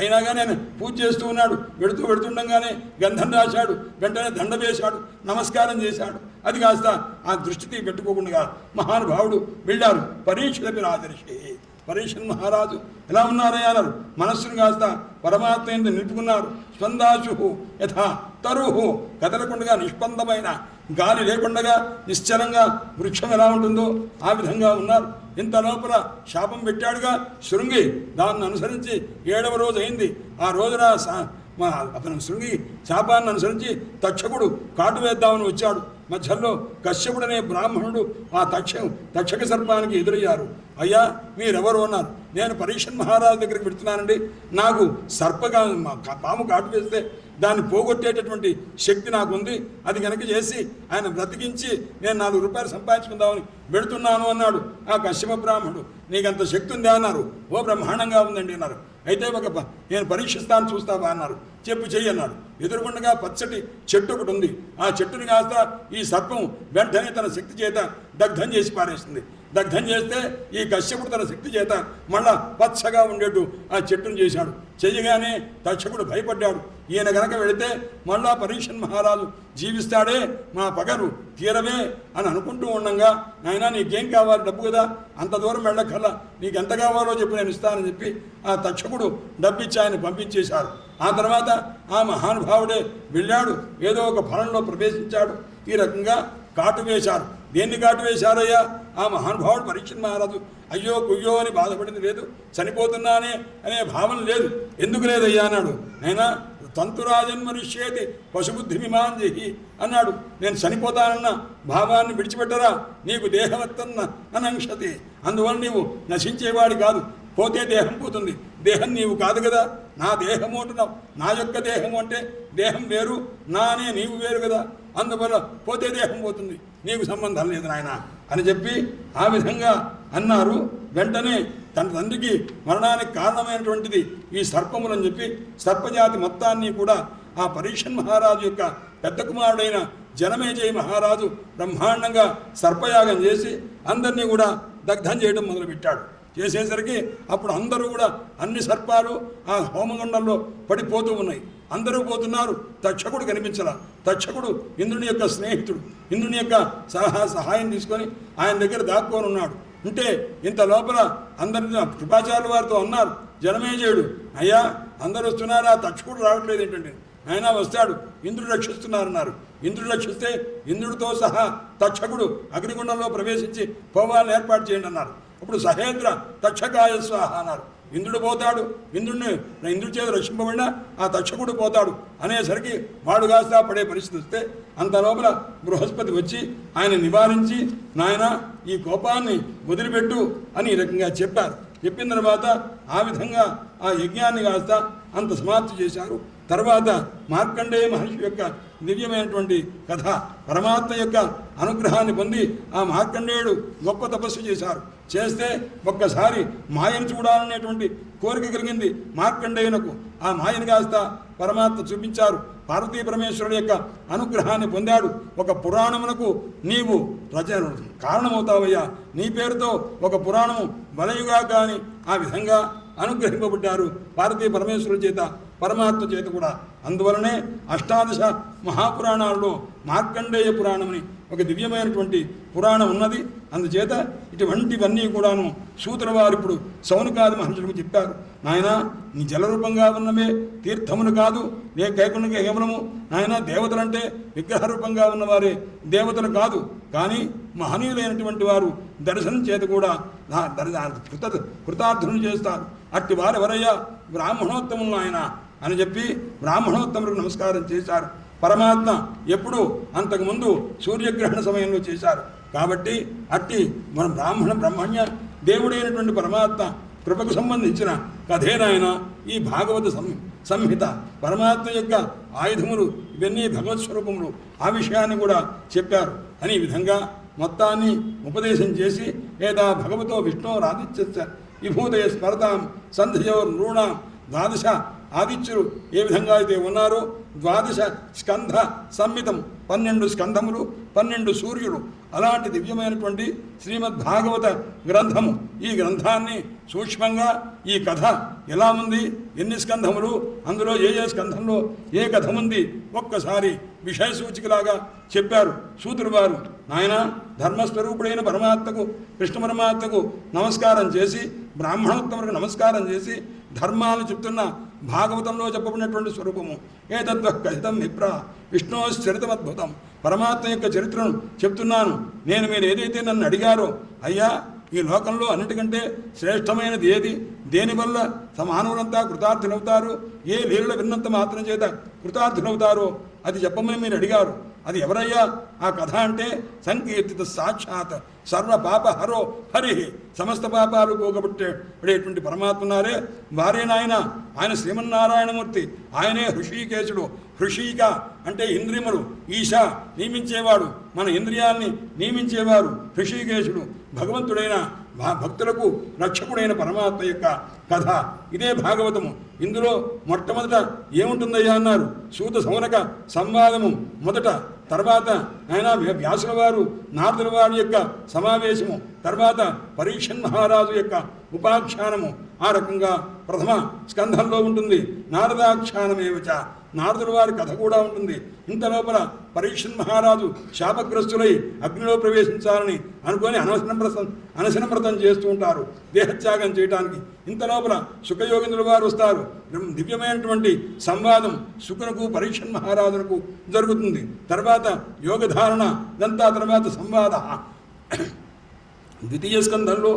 అయినా కానీ ఆయన పూజ చేస్తూ ఉన్నాడు. వెడుతుండగానే గంధం రాశాడు, వెంటనే దండ వేశాడు, నమస్కారం చేశాడు. అది కాస్త ఆ దృష్టికి పెట్టుకోకుండా మహానుభావుడు వెళ్ళారు. పరీక్షలపి రాజర్షి, పరీక్షన్ మహారాజు ఎలా ఉన్నారయ్యా అన్నారు. మనస్సును కాస్త పరమాత్మ ఎందు నిలుపుకున్నారు. స్పందాశు యథా తరుహు, కదలకుండగా నిష్పందమైన గాలి లేకుండగా నిశ్చలంగా వృక్షం ఎలా ఉంటుందో ఆ విధంగా ఉన్నారు. ఇంత లోపల శాపం పెట్టాడుగా శృంగి, దాన్ని అనుసరించి 7వ రోజు అయింది. ఆ రోజున అతను శృంగి శాపాన్ని అనుసరించి తక్షకుడు కాటు వేద్దామని వచ్చాడు. మధ్యలో కశ్యపుడనే బ్రాహ్మణుడు ఆ తక్షక సర్పానికి ఎదురయ్యారు. అయ్యా మీరెవరు అన్నారు. నేను పరీక్షన్ మహారాజు దగ్గరికి పెడుతున్నానండి, నాకు సర్పగా పాము కాటు వేస్తే దాన్ని పోగొట్టేటటువంటి శక్తి నాకు ఉంది, అది కనుక చేసి ఆయన బ్రతికించి నేను 4 రూపాయలు సంపాదించుకుందామని పెడుతున్నాను అన్నాడు. ఆ కశ్యప బ్రాహ్మణుడు నీకంత శక్తి ఉందా అన్నారు. ఓ బ్రహ్మాండంగా ఉందండి అన్నారు. అయితే నేను పరీక్షిస్తాను చూస్తావా అన్నారు. చెప్పు చెయ్యి అన్నాడు. ఎదురుకుండగా పచ్చటి చెట్టు ఒకటి ఉంది. ఆ చెట్టుని కాస్త ఈ సర్పం వెంటనే తన శక్తి చేత దగ్ధం చేసి పారేస్తుంది. దగ్ధం చేస్తే ఈ కశ్యపుడు తన శక్తి చేత మళ్ళా పచ్చగా ఉండేట్టు ఆ చెట్టును చేశాడు. చెయ్యగానే తక్షకుడు భయపడ్డాడు. ఈయన గనక వెళితే మళ్ళా పరీక్షన్ మహారాజు జీవిస్తాడే, మా పగరు తీరవే అని అనుకుంటూ ఉండగా నాయనా నీకేం కావాలి, డబ్బు కదా, అంత దూరం వెళ్ళకల్లా నీకు ఎంత కావాలో చెప్పి నేను ఇస్తానని చెప్పి ఆ తక్షకుడు డబ్బిచ్చి ఆయన పంపించేశారు. ఆ తర్వాత ఆ మహానుభావుడే వెళ్ళాడు, ఏదో ఒక ఫలంలో ప్రవేశించాడు. ఈ రకంగా కాటు వేశారు. దేన్ని కాటు వేశారయ్యా? ఆ మహానుభావుడు పరీక్షన్ మహారాజు అయ్యో కుయ్యో అని బాధపడింది లేదు, చనిపోతున్నానే అనే భావన లేదు. ఎందుకు లేదయ్యా అన్నాడు. నైనా తంతురాజన్మరిష్యేతి పశుబుద్ధిమిమాంజి అన్నాడు. నేను చనిపోతానన్న భావాన్ని విడిచిపెట్టరా, నీకు దేహవత్తన్న అనంక్షతి, అందువల్ల నీవు నశించేవాడి కాదు, పోతే దేహం పోతుంది, దేహం నీవు కాదు కదా, నా దేహము అంటున్నావు, నా యొక్క దేహము అంటే దేహం వేరు, నా అనే నీవు వేరు కదా, అందువల్ల పోతే దేహం పోతుంది, నీకు సంబంధం లేదు నాయన అని చెప్పి ఆ విధంగా అన్నారు. వెంటనే తన తండ్రికి మరణానికి కారణమైనటువంటిది ఈ సర్పములని చెప్పి సర్పజాతి మొత్తాన్ని కూడా ఆ పరీక్షన్ మహారాజు యొక్క పెద్ద కుమారుడైన జనమేజయ మహారాజు బ్రహ్మాండంగా సర్పయాగం చేసి అందరినీ కూడా దగ్ధం చేయడం మొదలుపెట్టాడు. చేసేసరికి అప్పుడు అందరూ కూడా అన్ని సర్పాలు ఆ హోమగుండంలో పడిపోతూ ఉన్నాయి. అందరూ పోతున్నారు, తక్షకుడు కనిపించలా. తక్షకుడు ఇంద్రుని యొక్క స్నేహితుడు, ఇంద్రుని యొక్క సహాయం తీసుకొని ఆయన దగ్గర దాక్కొని ఉన్నాడు. అంటే ఇంత లోపల అందరి కృపాచార్యుల వారితో అన్నారు, జనమేజయుడు అయ్యా అందరూ వస్తున్నారా, తక్షకుడు రావట్లేదు ఏంటంటే, ఆయన వస్తాడు, ఇంద్రుడు రక్షిస్తున్నారన్నారు. ఇంద్రుడు రక్షిస్తే ఇంద్రుడితో సహా తక్షకుడు అగ్నిగుండంలో ప్రవేశించి పోవాలని ఏర్పాటు చేయండి అన్నారు. అప్పుడు సహేంద్ర తక్షకాయ స్వాహ అన్నారు. ఇంద్రుడు పోతాడు, ఇంద్రుడి చేత రక్షింపబడినా ఆ తక్షకుడు పోతాడు అనేసరికి వాడు కాస్తా పడే పరిస్థితి వస్తే అంత లోపల బృహస్పతి వచ్చి ఆయన నివారించి, నాయన ఈ కోపాన్ని వదిలిపెట్టు అని ఈ రకంగా చెప్పారు. చెప్పిన తర్వాత ఆ విధంగా ఆ యజ్ఞాన్ని కాస్త అంత సమాప్తి చేశారు. తర్వాత మార్కండేయ మహర్షి యొక్క దివ్యమైనటువంటి కథ, పరమాత్మ యొక్క అనుగ్రహాన్ని పొంది ఆ మార్కండేయుడు గొప్ప తపస్సు చేశారు. చేస్తే ఒక్కసారి మాయను చూడాలనేటువంటి కోరిక కలిగింది మార్కండేయునకు. ఆ మాయను కాస్త పరమాత్మ చూపించారు. పార్వతీ పరమేశ్వరుడు యొక్క అనుగ్రహాన్ని పొందాడు. ఒక పురాణమునకు నీవు కారణమవుతావయ్యా, నీ పేరుతో ఒక పురాణము వలయుగా కానీ ఆ విధంగా అనుగ్రహింపబడ్డారు పార్వతీ పరమేశ్వరుడి చేత, పరమాత్మ చేత కూడా. అందువలనే అష్టాదశ మహాపురాణాల్లో మార్కండేయ పురాణమని ఒక దివ్యమైనటువంటి పురాణం ఉన్నది. అందుచేత ఇటువంటివన్నీ కూడాను సూతుల వారు ఇప్పుడు సౌనకాది మహర్షులకు చెప్పారు. నాయన నీ జలరూపంగా ఉన్నవే తీర్థములు కాదు, నే కైకుండ కేవలము, నాయన దేవతలంటే విగ్రహ రూపంగా ఉన్నవారే దేవతలు కాదు, కానీ మహనీయులైనటువంటి వారు దర్శనం చేత కూడా కృతార్థులు చేస్తారు. అట్టి వారు ఎవరయ్యా, బ్రాహ్మణోత్తములు ఆయన అని చెప్పి బ్రాహ్మణోత్తములకు నమస్కారం చేశారు. పరమాత్మ ఎప్పుడు అంతకుముందు సూర్యగ్రహణ సమయంలో చేశారు. కాబట్టి అట్టి మన బ్రహ్మణ్య దేవుడైనటువంటి పరమాత్మ కృపకు సంబంధించిన కథేనాయన ఈ భాగవత సంహిత. పరమాత్మ యొక్క ఆయుధములు ఇవన్నీ భగవత్ స్వరూపములు, ఆ విషయాన్ని కూడా చెప్పారు అని ఈ విధంగా మొత్తాన్ని ఉపదేశం చేసి ఏదా భగవతో విష్ణోరాదిత్య విభూతయ స్మరతాం సంధ్యయోర్ నృణాం ద్వాదశ ఆదిత్యులు ఏ విధంగా అయితే ఉన్నారో ద్వాదశ స్కంధ సంహితం 12 స్కంధములు 12 సూర్యుడు, అలాంటి దివ్యమైనటువంటి శ్రీమద్భాగవత గ్రంథము. ఈ గ్రంథాన్ని సూక్ష్మంగా ఈ కథ ఎలా ఉంది, ఎన్ని స్కంధములు, అందులో ఏ స్కంధంలో ఏ కథ ఉంది ఒక్కసారి విషయ సూచికలాగా చెప్పారు సూతులు వారు. నాయన ధర్మస్వరూపుడైన పరమాత్మకు, కృష్ణ పరమాత్మకు నమస్కారం చేసి, బ్రాహ్మణోత్తములకు నమస్కారం చేసి ధర్మాలు చెప్తున్న భాగవతంలో చెప్పబడినటువంటి స్వరూపము ఏతద్వ కథితం విప్ర విష్ణు చరితమద్భుతం. పరమాత్మ యొక్క చరిత్రను చెప్తున్నాను నేను. మీరు ఏదైతే నన్ను అడిగారో, అయ్యా ఈ లోకంలో అన్నిటికంటే శ్రేష్టమైనది ఏది, దేనివల్ల మానవులంతా కృతార్థులవుతారు, ఏ లీలలు విన్నంత మాత్రం చేత కృతార్థులవుతారో అది చెప్పమని మీరు అడిగారు. అది ఎవరయ్యా ఆ కథ అంటే, సంకీర్తిత సాక్షాత్ సర్వ పాప హరో హరి, సమస్త పాపాలు పోగొట్టేటువంటి పరమాత్మన్నారే వారే నాయన. ఆయన శ్రీమన్నారాయణమూర్తి, ఆయనే హృషీకేశుడు. హృషీక అంటే ఇంద్రియములు, ఈశ నియమించేవాడు, మన ఇంద్రియాల్ని నియమించేవారు హృషీకేశుడు. భగవంతుడైన భక్తులకు రక్షకుడైన పరమాత్మ యొక్క కథ ఇదే భాగవతము. ఇందులో మొట్టమొదట ఏముంటుందయ్యా అన్నారు, సూత సౌనక సంవాదము మొదట, తర్వాత ఆయన వ్యాసుల వారు నారదుల వారి యొక్క సమావేశము, తర్వాత పరీక్షన్ మహారాజు యొక్క ఉపాఖ్యానము. ఆ రకంగా ప్రథమ స్కంధంలో ఉంటుంది. నారదాఖ్యానమేవచ, నారదుల వారి కథ కూడా ఉంటుంది. ఇంత లోపల పరీక్షన్ మహారాజు శాపగ్రస్తులై అగ్నిలో ప్రవేశించాలని అనుకొని అనశన వ్రతం చేస్తూ ఉంటారు దేహత్యాగం చేయడానికి. ఇంత లోపల సుఖయోగేంద్రుల వారు వస్తారు. దివ్యమైనటువంటి సంవాదం శుకునకు పరీక్షన్ మహారాజులకు జరుగుతుంది. తర్వాత యోగధారణ, ఇదంతా తర్వాత సంవాద. ద్వితీయ స్కంధంలో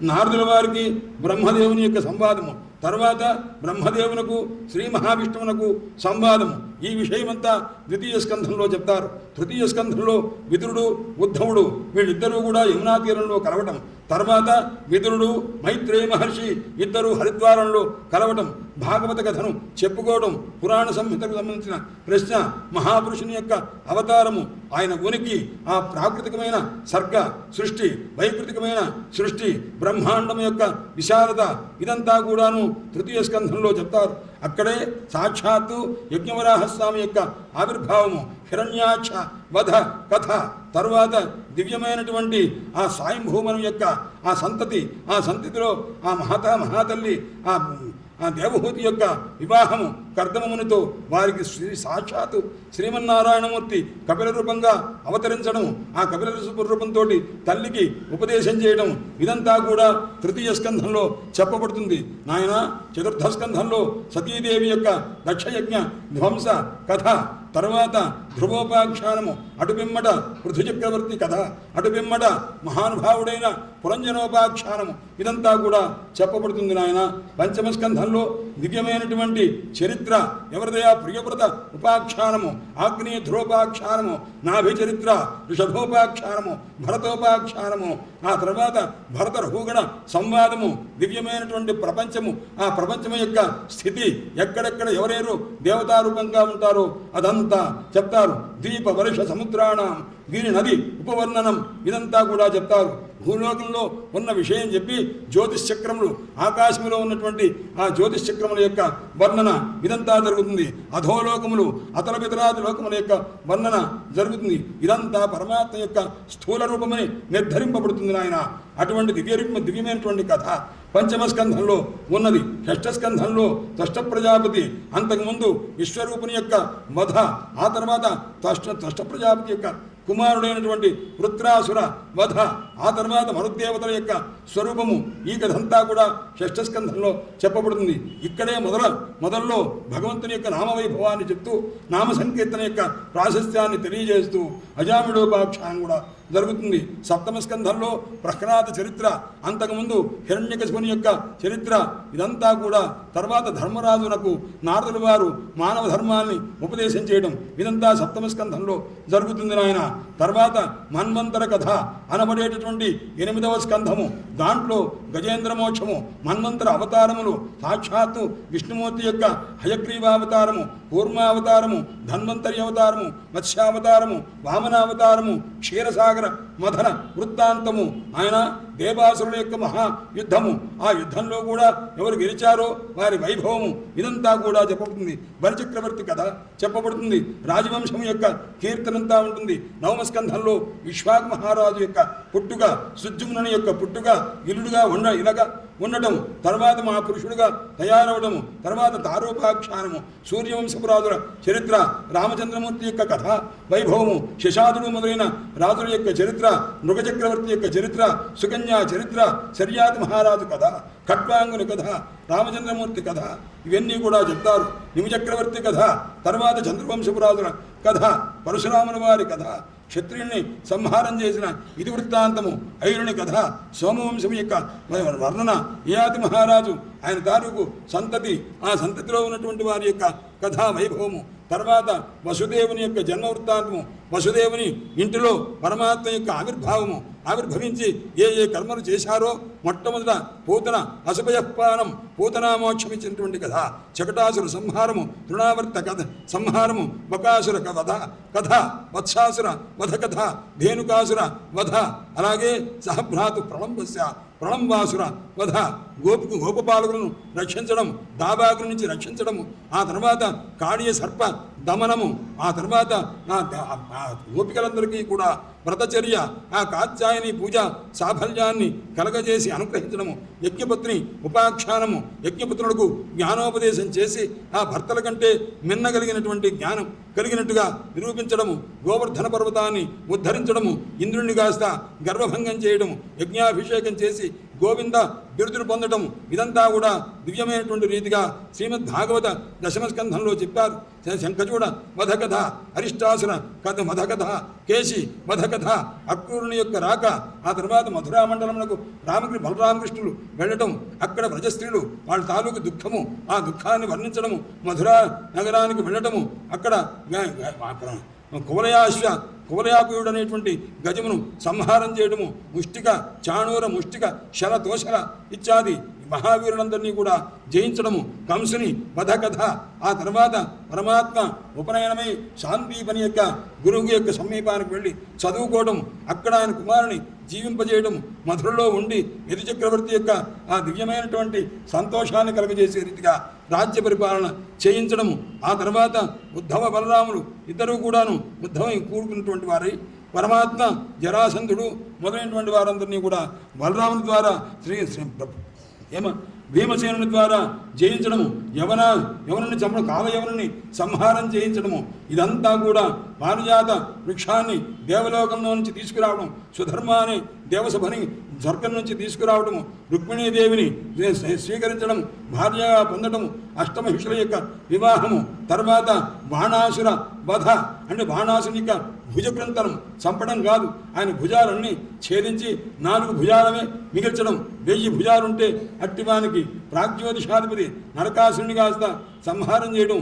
నారదుల వారికి బ్రహ్మదేవుని యొక్క సంవాదము, తర్వాత బ్రహ్మదేవునకు శ్రీ మహావిష్ణువునకు సంవాదము. ఈ విషయమంతా ద్వితీయ స్కంధంలో చెప్తారు. తృతీయ స్కంధంలో విదురుడు ఉద్ధవుడు వీళ్ళిద్దరూ కూడా యమునా తీరంలో కలవటం, తర్వాత విదురుడు మైత్రేయ మహర్షి ఇద్దరు హరిద్వారంలో కలవటం, భాగవత కథను చెప్పుకోవడం, పురాణ సంహితకు సంబంధించిన ప్రశ్న, మహాపురుషుని యొక్క అవతారము, ఆయన ఉనికి, ఆ ప్రాకృతికమైన సర్గ సృష్టి, వైకృతికమైన సృష్టి, బ్రహ్మాండం యొక్క విశాలత, ఇదంతా కూడాను తృతీయ స్కంధంలో చెప్తారు. అక్కడే సాక్షాత్తు యజ్ఞవరాహస్వామి యొక్క ఆవిర్భావము, హిరణ్యాక్ష వధ కథ, తరువాత దివ్యమైనటువంటి ఆ స్వయంభూమనం యొక్క ఆ సంతతిలో ఆ మహాతల్లి ఆ దేవహూతి యొక్క వివాహము కర్దమమునితో వారికి సాక్షాత్తు శ్రీమన్నారాయణమూర్తి కపిల రూపంగా అవతరించడం, ఆ కపిల రూపంతో తల్లికి ఉపదేశం చేయడం, ఇదంతా కూడా తృతీయ స్కంధంలో చెప్పబడుతుంది. నాయన చతుర్థ స్కంధంలో సతీదేవి యొక్క దక్షయజ్ఞ ధ్వంస కథ, తర్వాత ధ్రువోపాఖ్యానము, అటుపిమ్మట పృథుచక్రవర్తి కథ, అటుపిమ్మట మహానుభావుడైన పురంజనోపాఖ్యానము, ఇదంతా కూడా చెప్పబడుతుంది నాయన. పంచమ స్కంధంలో దివ్యమైనటువంటి చరిత్ర, ఎవరిదయా ప్రియవ్రత ఉపాఖ్యానము, ఆగ్నేయ ధ్రువోపాఖ్యానము, నాభిచరిత్ర, ఋషభోపాఖ్యానము, భరతోపాఖ్యానము, ఆ తర్వాత భరత రఘుగణ సంవాదము, దివ్యమైనటువంటి ప్రపంచము, ఆ ప్రపంచము యొక్క స్థితి, ఎక్కడెక్కడ ఎవరెవరు దేవతారూపంగా ఉంటారో అదంతా చెప్తారు. ద్వీప వర్ష సముద్రాణం గిరి నది ఉపవర్ణనం, ఇదంతా కూడా చెప్తారు. భూలోకంలో ఉన్న విషయం చెప్పి జ్యోతిశ్చక్రములు, ఆకాశంలో ఉన్నటువంటి ఆ జ్యోతిశ్చక్రముల యొక్క వర్ణన, ఇదంతా జరుగుతుంది. అధోలోకములు, అతలపితరాది లోకముల యొక్క వర్ణన జరుగుతుంది. ఇదంతా పరమాత్మ యొక్క స్థూల రూపమని నిర్ధరింపబడుతుంది నాయన. అటువంటి దివ్యమైనటువంటి కథ పంచమ స్కంధంలో ఉన్నది. షష్ఠ స్కంధంలో త్వష్ట ప్రజాపతి, అంతకుముందు విశ్వరూపుని యొక్క వధ, ఆ తర్వాత త్వష్ట ప్రజాపతి యొక్క కుమారుడైనటువంటి వృత్రాసుర వధ, ఆ తర్వాత మరుదేవతల యొక్క స్వరూపము, ఈ కథంతా కూడా షష్ఠ స్కంధంలో చెప్పబడుతుంది. ఇక్కడే మొదల్లో భగవంతుని యొక్క నామవైభవాన్ని చెప్తూ నామ సంకీర్తన యొక్క ప్రాశస్త్యాన్ని తెలియజేస్తూ అజామిడోపాఖ్యానం కూడా జరుగుతుంది. సప్తమ స్కంధంలో ప్రహ్లాద చరిత్ర, అంతకుముందు హిరణ్యకశిపుని యొక్క చరిత్ర, ఇదంతా కూడా తర్వాత ధర్మరాజునకు నారదుల వారు మానవ ధర్మాన్ని ఉపదేశం చేయడం, ఇదంతా సప్తమ స్కంధంలో జరుగుతుంది నాయన. తర్వాత మన్వంతర కథ అనబడేటటువంటి 8వ స్కంధము, దాంట్లో గజేంద్ర మోక్షము, మన్వంతర అవతారములు, సాక్షాత్తు విష్ణుమూర్తి యొక్క హయగ్రీవావతారము, కూర్మావతారము, ధన్వంతరి అవతారము, మత్స్యావతారము, వామనావతారము, క్షీరసాగర మథన వృత్తాంతము, ఆయన దేవాసురుల యొక్క మహాయుద్ధము, ఆ యుద్ధంలో కూడా ఎవరు గెలిచారో వారి వైభవము, ఇదంతా కూడా చెప్పబడుతుంది. బలిచక్రవర్తి కథ చెప్పబడుతుంది. రాజవంశం యొక్క కీర్తనంతా ఉంటుంది. నవమ స్కంధంలో విశ్వాక్ మహారాజు యొక్క పుట్టుక, సుజ్జుమ్నుని యొక్క పుట్టుక, ఇల్లుడుగా ఇలాగా ఉండటం, తర్వాత మా పురుషుడుగా తయారవడము, తర్వాత తారోపాఖ్యానము, సూర్యవంశపురాజుల చరిత్ర, రామచంద్రమూర్తి యొక్క కథ వైభవము, శశాదుడు మొదలైన రాజుల యొక్క చరిత్ర, మృగచక్రవర్తి యొక్క చరిత్ర, సుకన్యా చరిత్ర, శర్యాతి మహారాజు కథ, ఖట్వాంగుని కథ, రామచంద్రమూర్తి కథ, ఇవన్నీ కూడా చెప్తారు. నిమిచక్రవర్తి కథ, తర్వాత చంద్రవంశపురాజుల కథ, పరశురాముల వారి కథ, క్షత్రియుణ్ణి సంహారం చేసిన ఇది వృత్తాంతము, ఐరుని కథ, సోమవంశం యొక్క వర్ణన, యయాతి మహారాజు ఆయన తాలూకు సంతతి, ఆ సంతతిలో ఉన్నటువంటి వారి యొక్క కథా వైభవము, తర్వాత వసుదేవుని యొక్క జన్మ వృత్తాంతము, వసుదేవుని ఇంటిలో పరమాత్మ యొక్క ఆవిర్భవించి ఏ కర్మలు చేశారో మొట్టమొదట పూతన అశుభయపానం, పూతనా మోక్షమిచ్చినటువంటి కథ, చకటాసుర సంహారము, తృణావర్త కథ సంహారము, బకాసుర కథ, వత్సాసుర వధ కథ, ధేనుకాసుర వధ, అలాగే సహభ్రాతు ప్రళంబాసుర వధ, గోపపాలకులను రక్షించడం, దాబాకుల నుంచి రక్షించడము, ఆ తర్వాత కాళీయ సర్ప దమనము, ఆ తర్వాత గోపికలందరికీ కూడా వ్రతచర్య, ఆ కాత్యాయని పూజ సాఫల్యాన్ని కలగజేసి అనుగ్రహించడము, యజ్ఞపత్ని ఉపాఖ్యానము, యజ్ఞపుత్రులకు జ్ఞానోపదేశం చేసి ఆ భర్తల కంటే మిన్నగలిగినటువంటి జ్ఞానం కలిగినట్టుగా నిరూపించడము, గోవర్ధన పర్వతాన్ని ఉద్ధరించడము, ఇంద్రుణ్ణి కాస్త గర్వభంగం చేయడము, యజ్ఞాభిషేకం చేసి గోవింద బిరుదులు పొందడం ఇదంతా కూడా దివ్యమైనటువంటి రీతిగా శ్రీమద్ భాగవత దశమస్కంధంలో చెప్పారు. శంఖచూడ వధకథ, అరిష్టాసుర కథ మధకథ, కేశి వధకథ, అక్రూరుని యొక్క రాక, ఆ తర్వాత మధురా మండలమునకు బలరామకృష్ణులు వెళ్ళటం, అక్కడ వ్రజస్త్రీలు వాళ్ళ తాలూకు దుఃఖము, ఆ దుఃఖాన్ని వర్ణించడము, మధురా నగరానికి వెళ్ళటము, అక్కడ కువలయాకుయుడు అనేటువంటి గజమును సంహారం చేయడము, ముష్టిక చాణూర ముష్టిక శల తోషల ఇత్యాది మహావీరులందరినీ కూడా జయించడము, కంసుని వధకథ, ఆ తర్వాత పరమాత్మ ఉపనయనమై శాంతిపని యొక్క గురువు యొక్క సమీపానికి వెళ్ళి చదువుకోవడం, అక్కడ ఆయన కుమారుని జీవింపజేయడం, మధురలో ఉండి యదు చక్రవర్తి యొక్క ఆ దివ్యమైనటువంటి సంతోషాన్ని కలుగజేసే రీతిగా రాజ్య పరిపాలన చేయించడము, ఆ తర్వాత ఉద్ధవ బలరాములు ఇద్దరూ కూడాను ఉద్ధవై కూడుకున్నటువంటి వారై పరమాత్మ జరాసంధుడు మొదలైనటువంటి వారందరినీ కూడా బలరాముని ద్వారా భీమసేనుని ద్వారా జయించడము, యవనుని చంపడం, కాలయవనుని సంహారం చేయించడము, ఇదంతా కూడా పారిజాత వృక్షాన్ని దేవలోకంలో నుంచి తీసుకురావడం, సుధర్మ అనే దేవసభని స్వర్గం నుంచి తీసుకురావడము, రుక్మిణీదేవిని స్వీకరించడం, భార్యగా పొందడము, అష్టమహిషుల యొక్క వివాహము, తర్వాత బాణాసుర వధ అంటే బాణాసుని యొక్క భుజగ్రంథనం చంపడం కాదు, ఆయన భుజాలన్నీ ఛేదించి 4 భుజాలమే మిగిల్చడం, 1000 భుజాలుంటే అట్టివానికి ప్రాగ్జ్యోతిషాధిపతి నరకాసురుని కాస్త సంహారం చేయడం,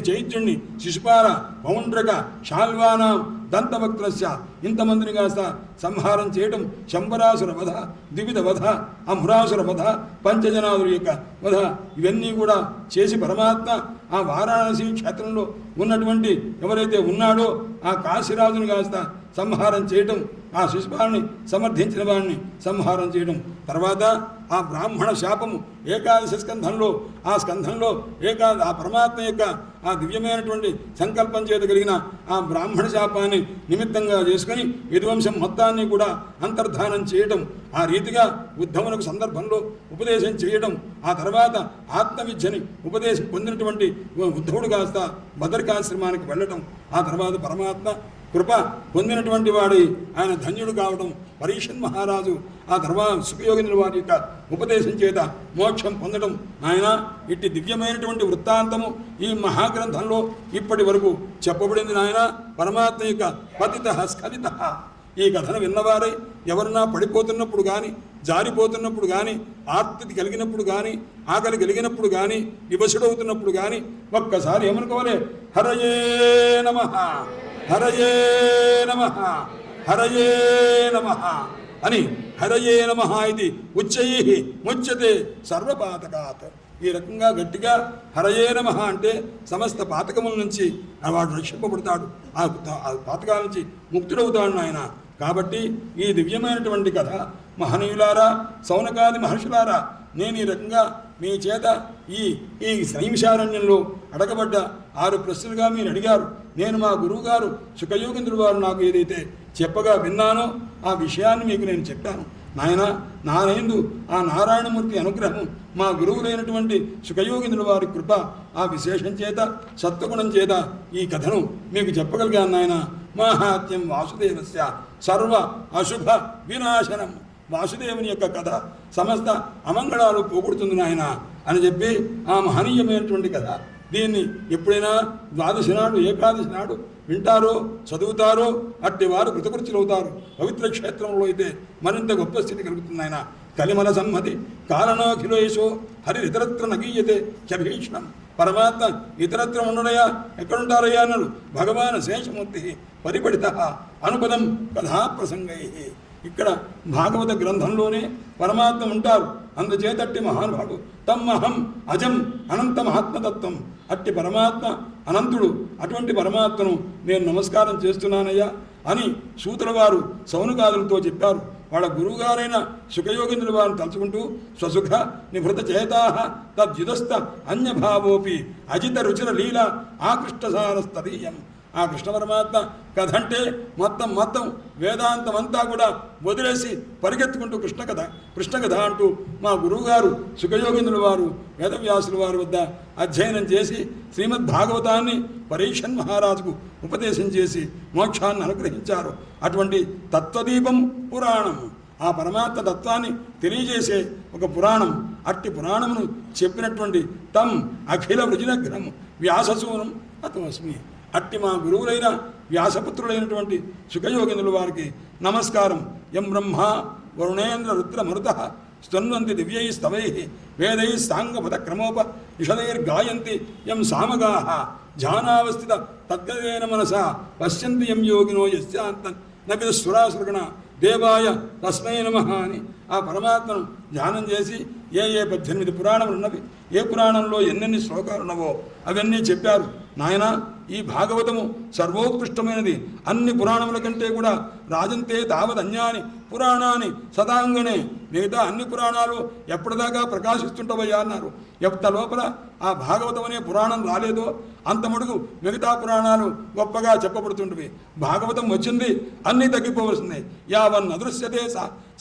చైత్యుణ్ణి శిశుపాల పౌండ్రక శాల్వానా దంతభక్తులస్య ఇంతమందిని కాస్త సంహారం చేయడం, శంబరాసుర వధ, ద్వివిధ వధ, అమృరాసుర వధ, పంచజనాదుల యొక్క వధ, ఇవన్నీ కూడా చేసి పరమాత్మ ఆ వారాణసి క్షేత్రంలో ఉన్నటువంటి ఎవరైతే ఉన్నాడో ఆ కాశీరాజుని కాస్త సంహారం చేయడం, ఆ శిశుపాలని సమర్థించిన వాడిని సంహారం చేయడం, తర్వాత ఆ బ్రాహ్మణ శాపము ఏకాదశ స్కంధంలో ఆ స్కంధంలో ఆ పరమాత్మ యొక్క ఆ దివ్యమైనటువంటి సంకల్పం చేత కలిగిన ఆ బ్రాహ్మణ శాపాన్ని నిమిత్తంగా చేసుకుని యదువంశం మొత్తాన్ని కూడా అంతర్ధానం చేయడం, ఆ రీతిగా ఉద్ధవునకు సందర్భంలో ఉపదేశం చేయడం, ఆ తర్వాత ఆత్మవిద్యని ఉపదేశం పొందినటువంటి ఉద్ధవుడు కాస్త బదరికాశ్రమానికి వెళ్ళటం, ఆ తర్వాత పరమాత్మ కృప పొందినటువంటి వాడి ఆయన ధన్యుడు కావడం, పరీక్షన్ మహారాజు ఆ తర్వాత సుఖయోగినుల వారి యొక్క ఉపదేశం చేత మోక్షం పొందడం. ఆయన ఇట్టి దివ్యమైనటువంటి వృత్తాంతము ఈ మహాగ్రంథంలో ఇప్పటి వరకు చెప్పబడింది. నాయన పరమాత్మ యొక్క పతిత స్ఖలిత ఈ కథను విన్నవారై ఎవరన్నా పడిపోతున్నప్పుడు కానీ, జారిపోతున్నప్పుడు కానీ, ఆర్తి కలిగినప్పుడు కానీ, ఆకలి కలిగినప్పుడు కానీ, వివశుడవుతున్నప్పుడు కానీ ఒక్కసారి ఏమనుకోవాలి, హరయే నమః హరయే నమః హరయే నమః అని హరయే నమః ఇది ఉచ్చైః ముచ్యతే సర్వపాతకాత్. ఈ రకంగా గట్టిగా హరయే నమః అంటే సమస్త పాతకముల నుంచి వాడు రక్షింపబడతాడు, ఆ పాతకాల నుంచి ముక్తుడవుతాడు ఆయన. కాబట్టి ఈ దివ్యమైనటువంటి కథ మహనీయులారా, సౌనకాది మహర్షులారా, నేను ఈ రకంగా మీ చేత ఈ నైమిషారణ్యంలో అడగబడ్డ 6 ప్రశ్నలుగా మీరు అడిగారు. నేను మా గురువుగారు సుఖయోగేంద్రుల వారు నాకు ఏదైతే చెప్పగా విన్నానో ఆ విషయాన్ని మీకు నేను చెప్పాను. నాయన నాయందు ఆ నారాయణమూర్తి అనుగ్రహం, మా గురువులైనటువంటి సుఖయోగేంద్రుల వారి కృప, ఆ విశేషం చేత సత్వగుణం చేత ఈ కథను మీకు చెప్పగలిగాను. నాయన మాహాత్మ్యం వాసుదేవస్య సర్వ అశుభ వినాశనం. వాసుదేవుని యొక్క కథ సమస్త అమంగళాలు పోగొడుతుంది నాయన అని చెప్పి ఆ మహనీయమైనటువంటి కథ. దీన్ని ఎప్పుడైనా ద్వాదశి నాడు, ఏకాదశి నాడు వింటారో, చదువుతారో అట్టి వారు కృతకృత్యులవుతారు. పవిత్ర క్షేత్రంలో అయితే మరింత గొప్ప స్థితి కలుగుతుంది. ఆయన కలిమల సమ్మతి కారణోఖిలేశో హరి ఇతరత్ర నగీయతే చభీషణం. పరమాత్మ ఇతరత్ర ఉండడయా, ఎక్కడుంటారయ్యా అన్నాడు. భగవాన్ శేషమూర్తి పరిపడిత అనుపదం కథాప్రసంగై. ఇక్కడ భాగవత గ్రంథంలోనే పరమాత్మ ఉంటారు. అందుచేతట్టి మహానుభావుడు తమ్మహం అజం అనంత మహాత్మతత్వం. అట్టి పరమాత్మ అనంతుడు. అటువంటి పరమాత్మను నేను నమస్కారం చేస్తున్నానయ్యా అని సూతుల వారు సౌనకాదులతో చెప్పారు. వాళ్ళ గురువుగారైన సుఖయోగేంద్రుల వారిని తలుచుకుంటూ స్వసుఖ నిభృత చేతా తద్యుదస్థ అన్యభావోపి అజిత రుచిర లీల ఆకృష్టసారస్తదీయం. ఆ కృష్ణ పరమాత్మ కథ అంటే మొత్తం వేదాంతం అంతా కూడా వదిలేసి పరిగెత్తుకుంటూ కృష్ణ కథ అంటూ మా గురువుగారు సుఖయోగేంద్రుల వారు వేదవ్యాసుల వారి వద్ద అధ్యయనం చేసి శ్రీమద్ భాగవతాన్ని పరీక్షన్ మహారాజుకు ఉపదేశం చేసి మోక్షాన్ని అనుగ్రహించారు. అటువంటి తత్వదీపం పురాణం, ఆ పరమాత్మ తత్వాన్ని తెలియజేసే ఒక పురాణం. అట్టి పురాణమును చెప్పినటువంటి తం అఖిల వృజినగ్రం వ్యాససూనం అతమస్మి. అట్టి మా గురువులైన వ్యాసపుత్రులైనటువంటి సుఖయోగినుల వారికి నమస్కారం. యం బ్రహ్మ వరుణేంద్ర రుద్ర మరుత స్తన్వంతి దివ్యై స్తవై వేదై సాంగపద క్రమోపనిషదైర్గాయంతి యం సామగాః ధ్యానావస్థిత తద్గదేన మనసా పశ్యంతి యం యోగినో యస్యాంతం నపిద సురాసురగణ దేవాయ తస్మై నమః అని ఆ పరమాత్మను ధ్యానం చేసి ఏ 18 పురాణములు ఉన్నవి, ఏ పురాణంలో ఎన్నెన్ని శ్లోకాలు ఉన్నవో అవన్నీ చెప్పారు. నాయన, ఈ భాగవతము సర్వోత్కృష్టమైనది. అన్ని పురాణముల కంటే కూడా రాజంతే తావదన్యాని పురాణాన్ని సదాంగనే. మిగతా అన్ని పురాణాలు ఎప్పటిదాకా ప్రకాశిస్తుంటవయ్యా అన్నారు. ఎంత లోపల ఆ భాగవతం అనే పురాణం రాలేదో అంత మటుకు మిగతా పురాణాలు గొప్పగా చెప్పబడుతుంటవి. భాగవతం వచ్చింది, అన్నీ తగ్గిపోవలసిందే. యావన్ అదృశ్యతే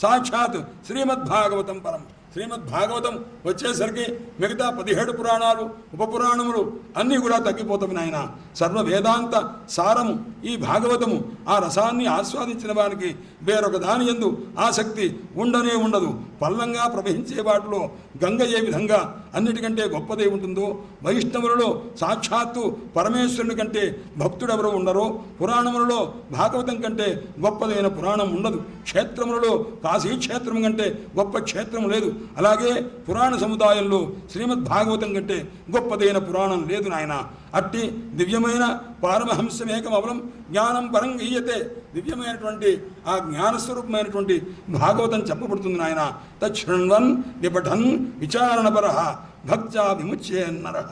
సాక్షాత్ శ్రీమద్భాగవతం పరం. శ్రీమద్భాగవతం వచ్చేసరికి మిగతా 17 పురాణాలు ఉపపురాణములు అన్నీ కూడా తగ్గిపోతాయి నాయన. సర్వ వేదాంత సారము ఈ భాగవతము. ఆ రసాన్ని ఆస్వాదించిన వారికి వేరొక దాని యందు ఆసక్తి ఉండనే ఉండదు. పల్లంగా ప్రవహించే వాటిలో గంగ ఏ విధంగా అన్నిటికంటే గొప్పదే ఉంటుందో, వైష్ణవులలో సాక్షాత్తు పరమేశ్వరుని కంటే భక్తుడెవరూ ఉండరో, పురాణములలో భాగవతం కంటే గొప్పదైన పురాణం ఉండదు. క్షేత్రములలో కాశీ క్షేత్రం కంటే గొప్ప క్షేత్రం లేదు. అలాగే పురాణ సముదాయంలో శ్రీమద్భాగవతం కంటే గొప్పదైన పురాణం లేదు నాయన. అట్టి దివ్యమైన పారమహంసమేకం అవలం జ్ఞానం పరం గీయతే. దివ్యమైనటువంటి ఆ జ్ఞానస్వరూపమైనటువంటి భాగవతం చెప్పబడుతుంది నాయన. తృణ్వన్ విపఠన్ విచారణపరః భక్త్యా విముచ్యేన్నరః.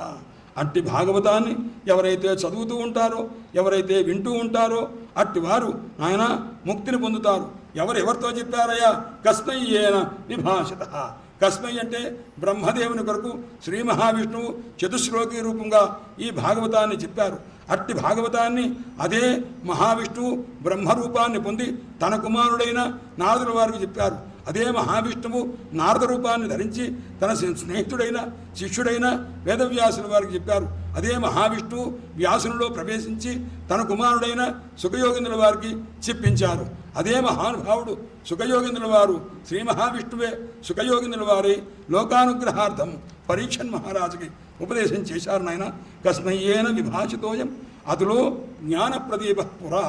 అట్టి భాగవతాన్ని ఎవరైతే చదువుతూ ఉంటారో, ఎవరైతే వింటూ ఉంటారో అట్టి వారు నాయన ముక్తిని పొందుతారు. ఎవరెవరితో చెప్పారయ్యా? కస్మయ్యేన విభాషితః. కస్మై అంటే బ్రహ్మదేవుని కొరకు శ్రీ మహావిష్ణువు చతుశ్లోకి రూపంగా ఈ భాగవతాన్ని చెప్పారు. అట్టి భాగవతాన్ని అదే మహావిష్ణువు బ్రహ్మరూపాన్ని పొంది తన కుమారుడైన నారదుల వారికి చెప్పారు. అదే మహావిష్ణువు నారద రూపాన్ని ధరించి తన స్నేహితుడైన శిష్యుడైన వేదవ్యాసుల వారికి చెప్పారు. అదే మహావిష్ణువు వ్యాసునిలో ప్రవేశించి తన కుమారుడైన సుఖయోగింద్రుల వారికి చెప్పించారు. అదే మహానుభావుడు సుఖయోగింద్రుల వారు శ్రీ మహావిష్ణువే సుఖయోగింద్రుల వారి లోకానుగ్రహార్థం పరీక్షన్ మహారాజుకి ఉపదేశం చేశారు నాయన. కస్మయ్యేన విభాషితోయం అతులో జ్ఞానప్రదీప పురా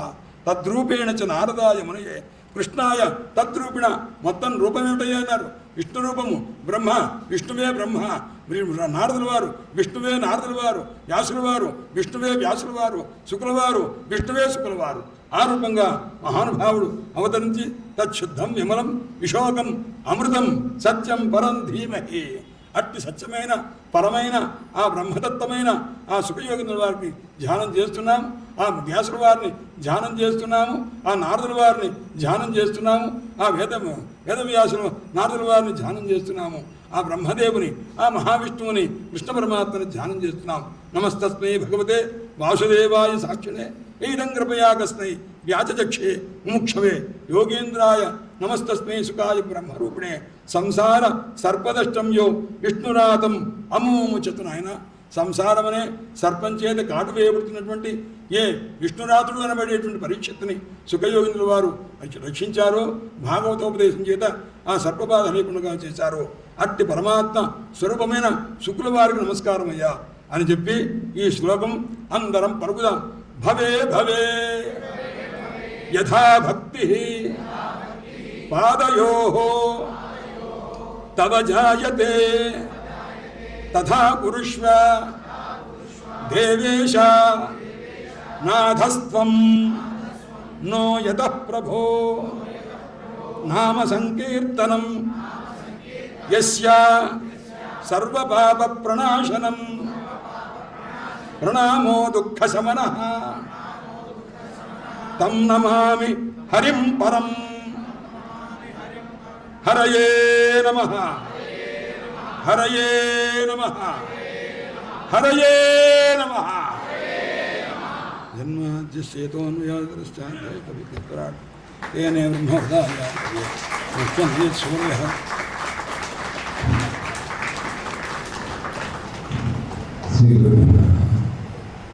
తద్రూపేణ చ నారదాయ మునయే కృష్ణాయ తద్రూపిణ. మొత్తం రూపం ఏమిటయ్యా అన్నారు? విష్ణు రూపము బ్రహ్మ, విష్ణువే బ్రహ్మ. నారదుల వారు విష్ణువే నారదుల వారు, వ్యాసుల వారు విష్ణువే వ్యాసుల వారు, శుకుల వారు విష్ణువే శుకుల వారు. ఆ రూపంగా మహానుభావుడు అవతరించి తచ్చుద్ధం విమలం విశోకం అమృతం సత్యం పరం ధీమహి. అట్టి సత్యమైన పరమైన ఆ బ్రహ్మతత్వమైన ఆ సుఖయోగింద్రుల వారికి ధ్యానం చేస్తున్నాము. ఆ వ్యాసుల వారిని ధ్యానం చేస్తున్నాము. ఆ నారదుల వారిని ధ్యానం చేస్తున్నాము. ఆ వేదవ్యాసుల నారదుల వారిని ధ్యానం చేస్తున్నాము. ఆ బ్రహ్మదేవుని ఆ మహావిష్ణువుని కృష్ణ పరమాత్మని ధ్యానం చేస్తున్నాము. నమస్తస్మై భగవతే వాసుదేవాయ సాక్షిణే ఏదం కృపయా కస్మై వ్యాచచక్షే ముముక్షవే యోగేంద్రాయ నమస్తస్మై సుఖాయ బ్రహ్మరూపిణే సంసార సర్పదష్టం యో విష్ణురాతం అమూముచతు. నాయన, సంసారం అనే సర్పం చేత కాటు వేయబడుతున్నటువంటి ఏ విష్ణురాతుడు అనబడేటువంటి పరీక్షిత్తుని సుఖయోగింద్రుల వారు రక్షించారో, భాగవతోపదేశం చేత ఆ సర్పబాధ లేకుండా చేశారో అట్టి పరమాత్మ స్వరూపమైన శుకుల వారికి నమస్కారం అయ్యా అని చెప్పి ఈ శ్లోకం అందరం పలుకుదాం. భవే భవే యథా భక్తి పాదయోః తవ జాయతే తథా కురుష్వ దేవేశ నాథస్త్వం నో యతః ప్రభో నామ సంకీర్తనం యస్య సర్వపాప ప్రణాశనం ప్రణామో దుఃఖ శమనః తం నమామి హరిం పరం. హరయే నమః హరయే నమః హరయే నమః. జన్మాద్యసేతోన్వయాదృష్టాంతరాట్ తేనే బ్రహ్మోదాయ ముఖ్యం సూర్యః. శ్రీ గురు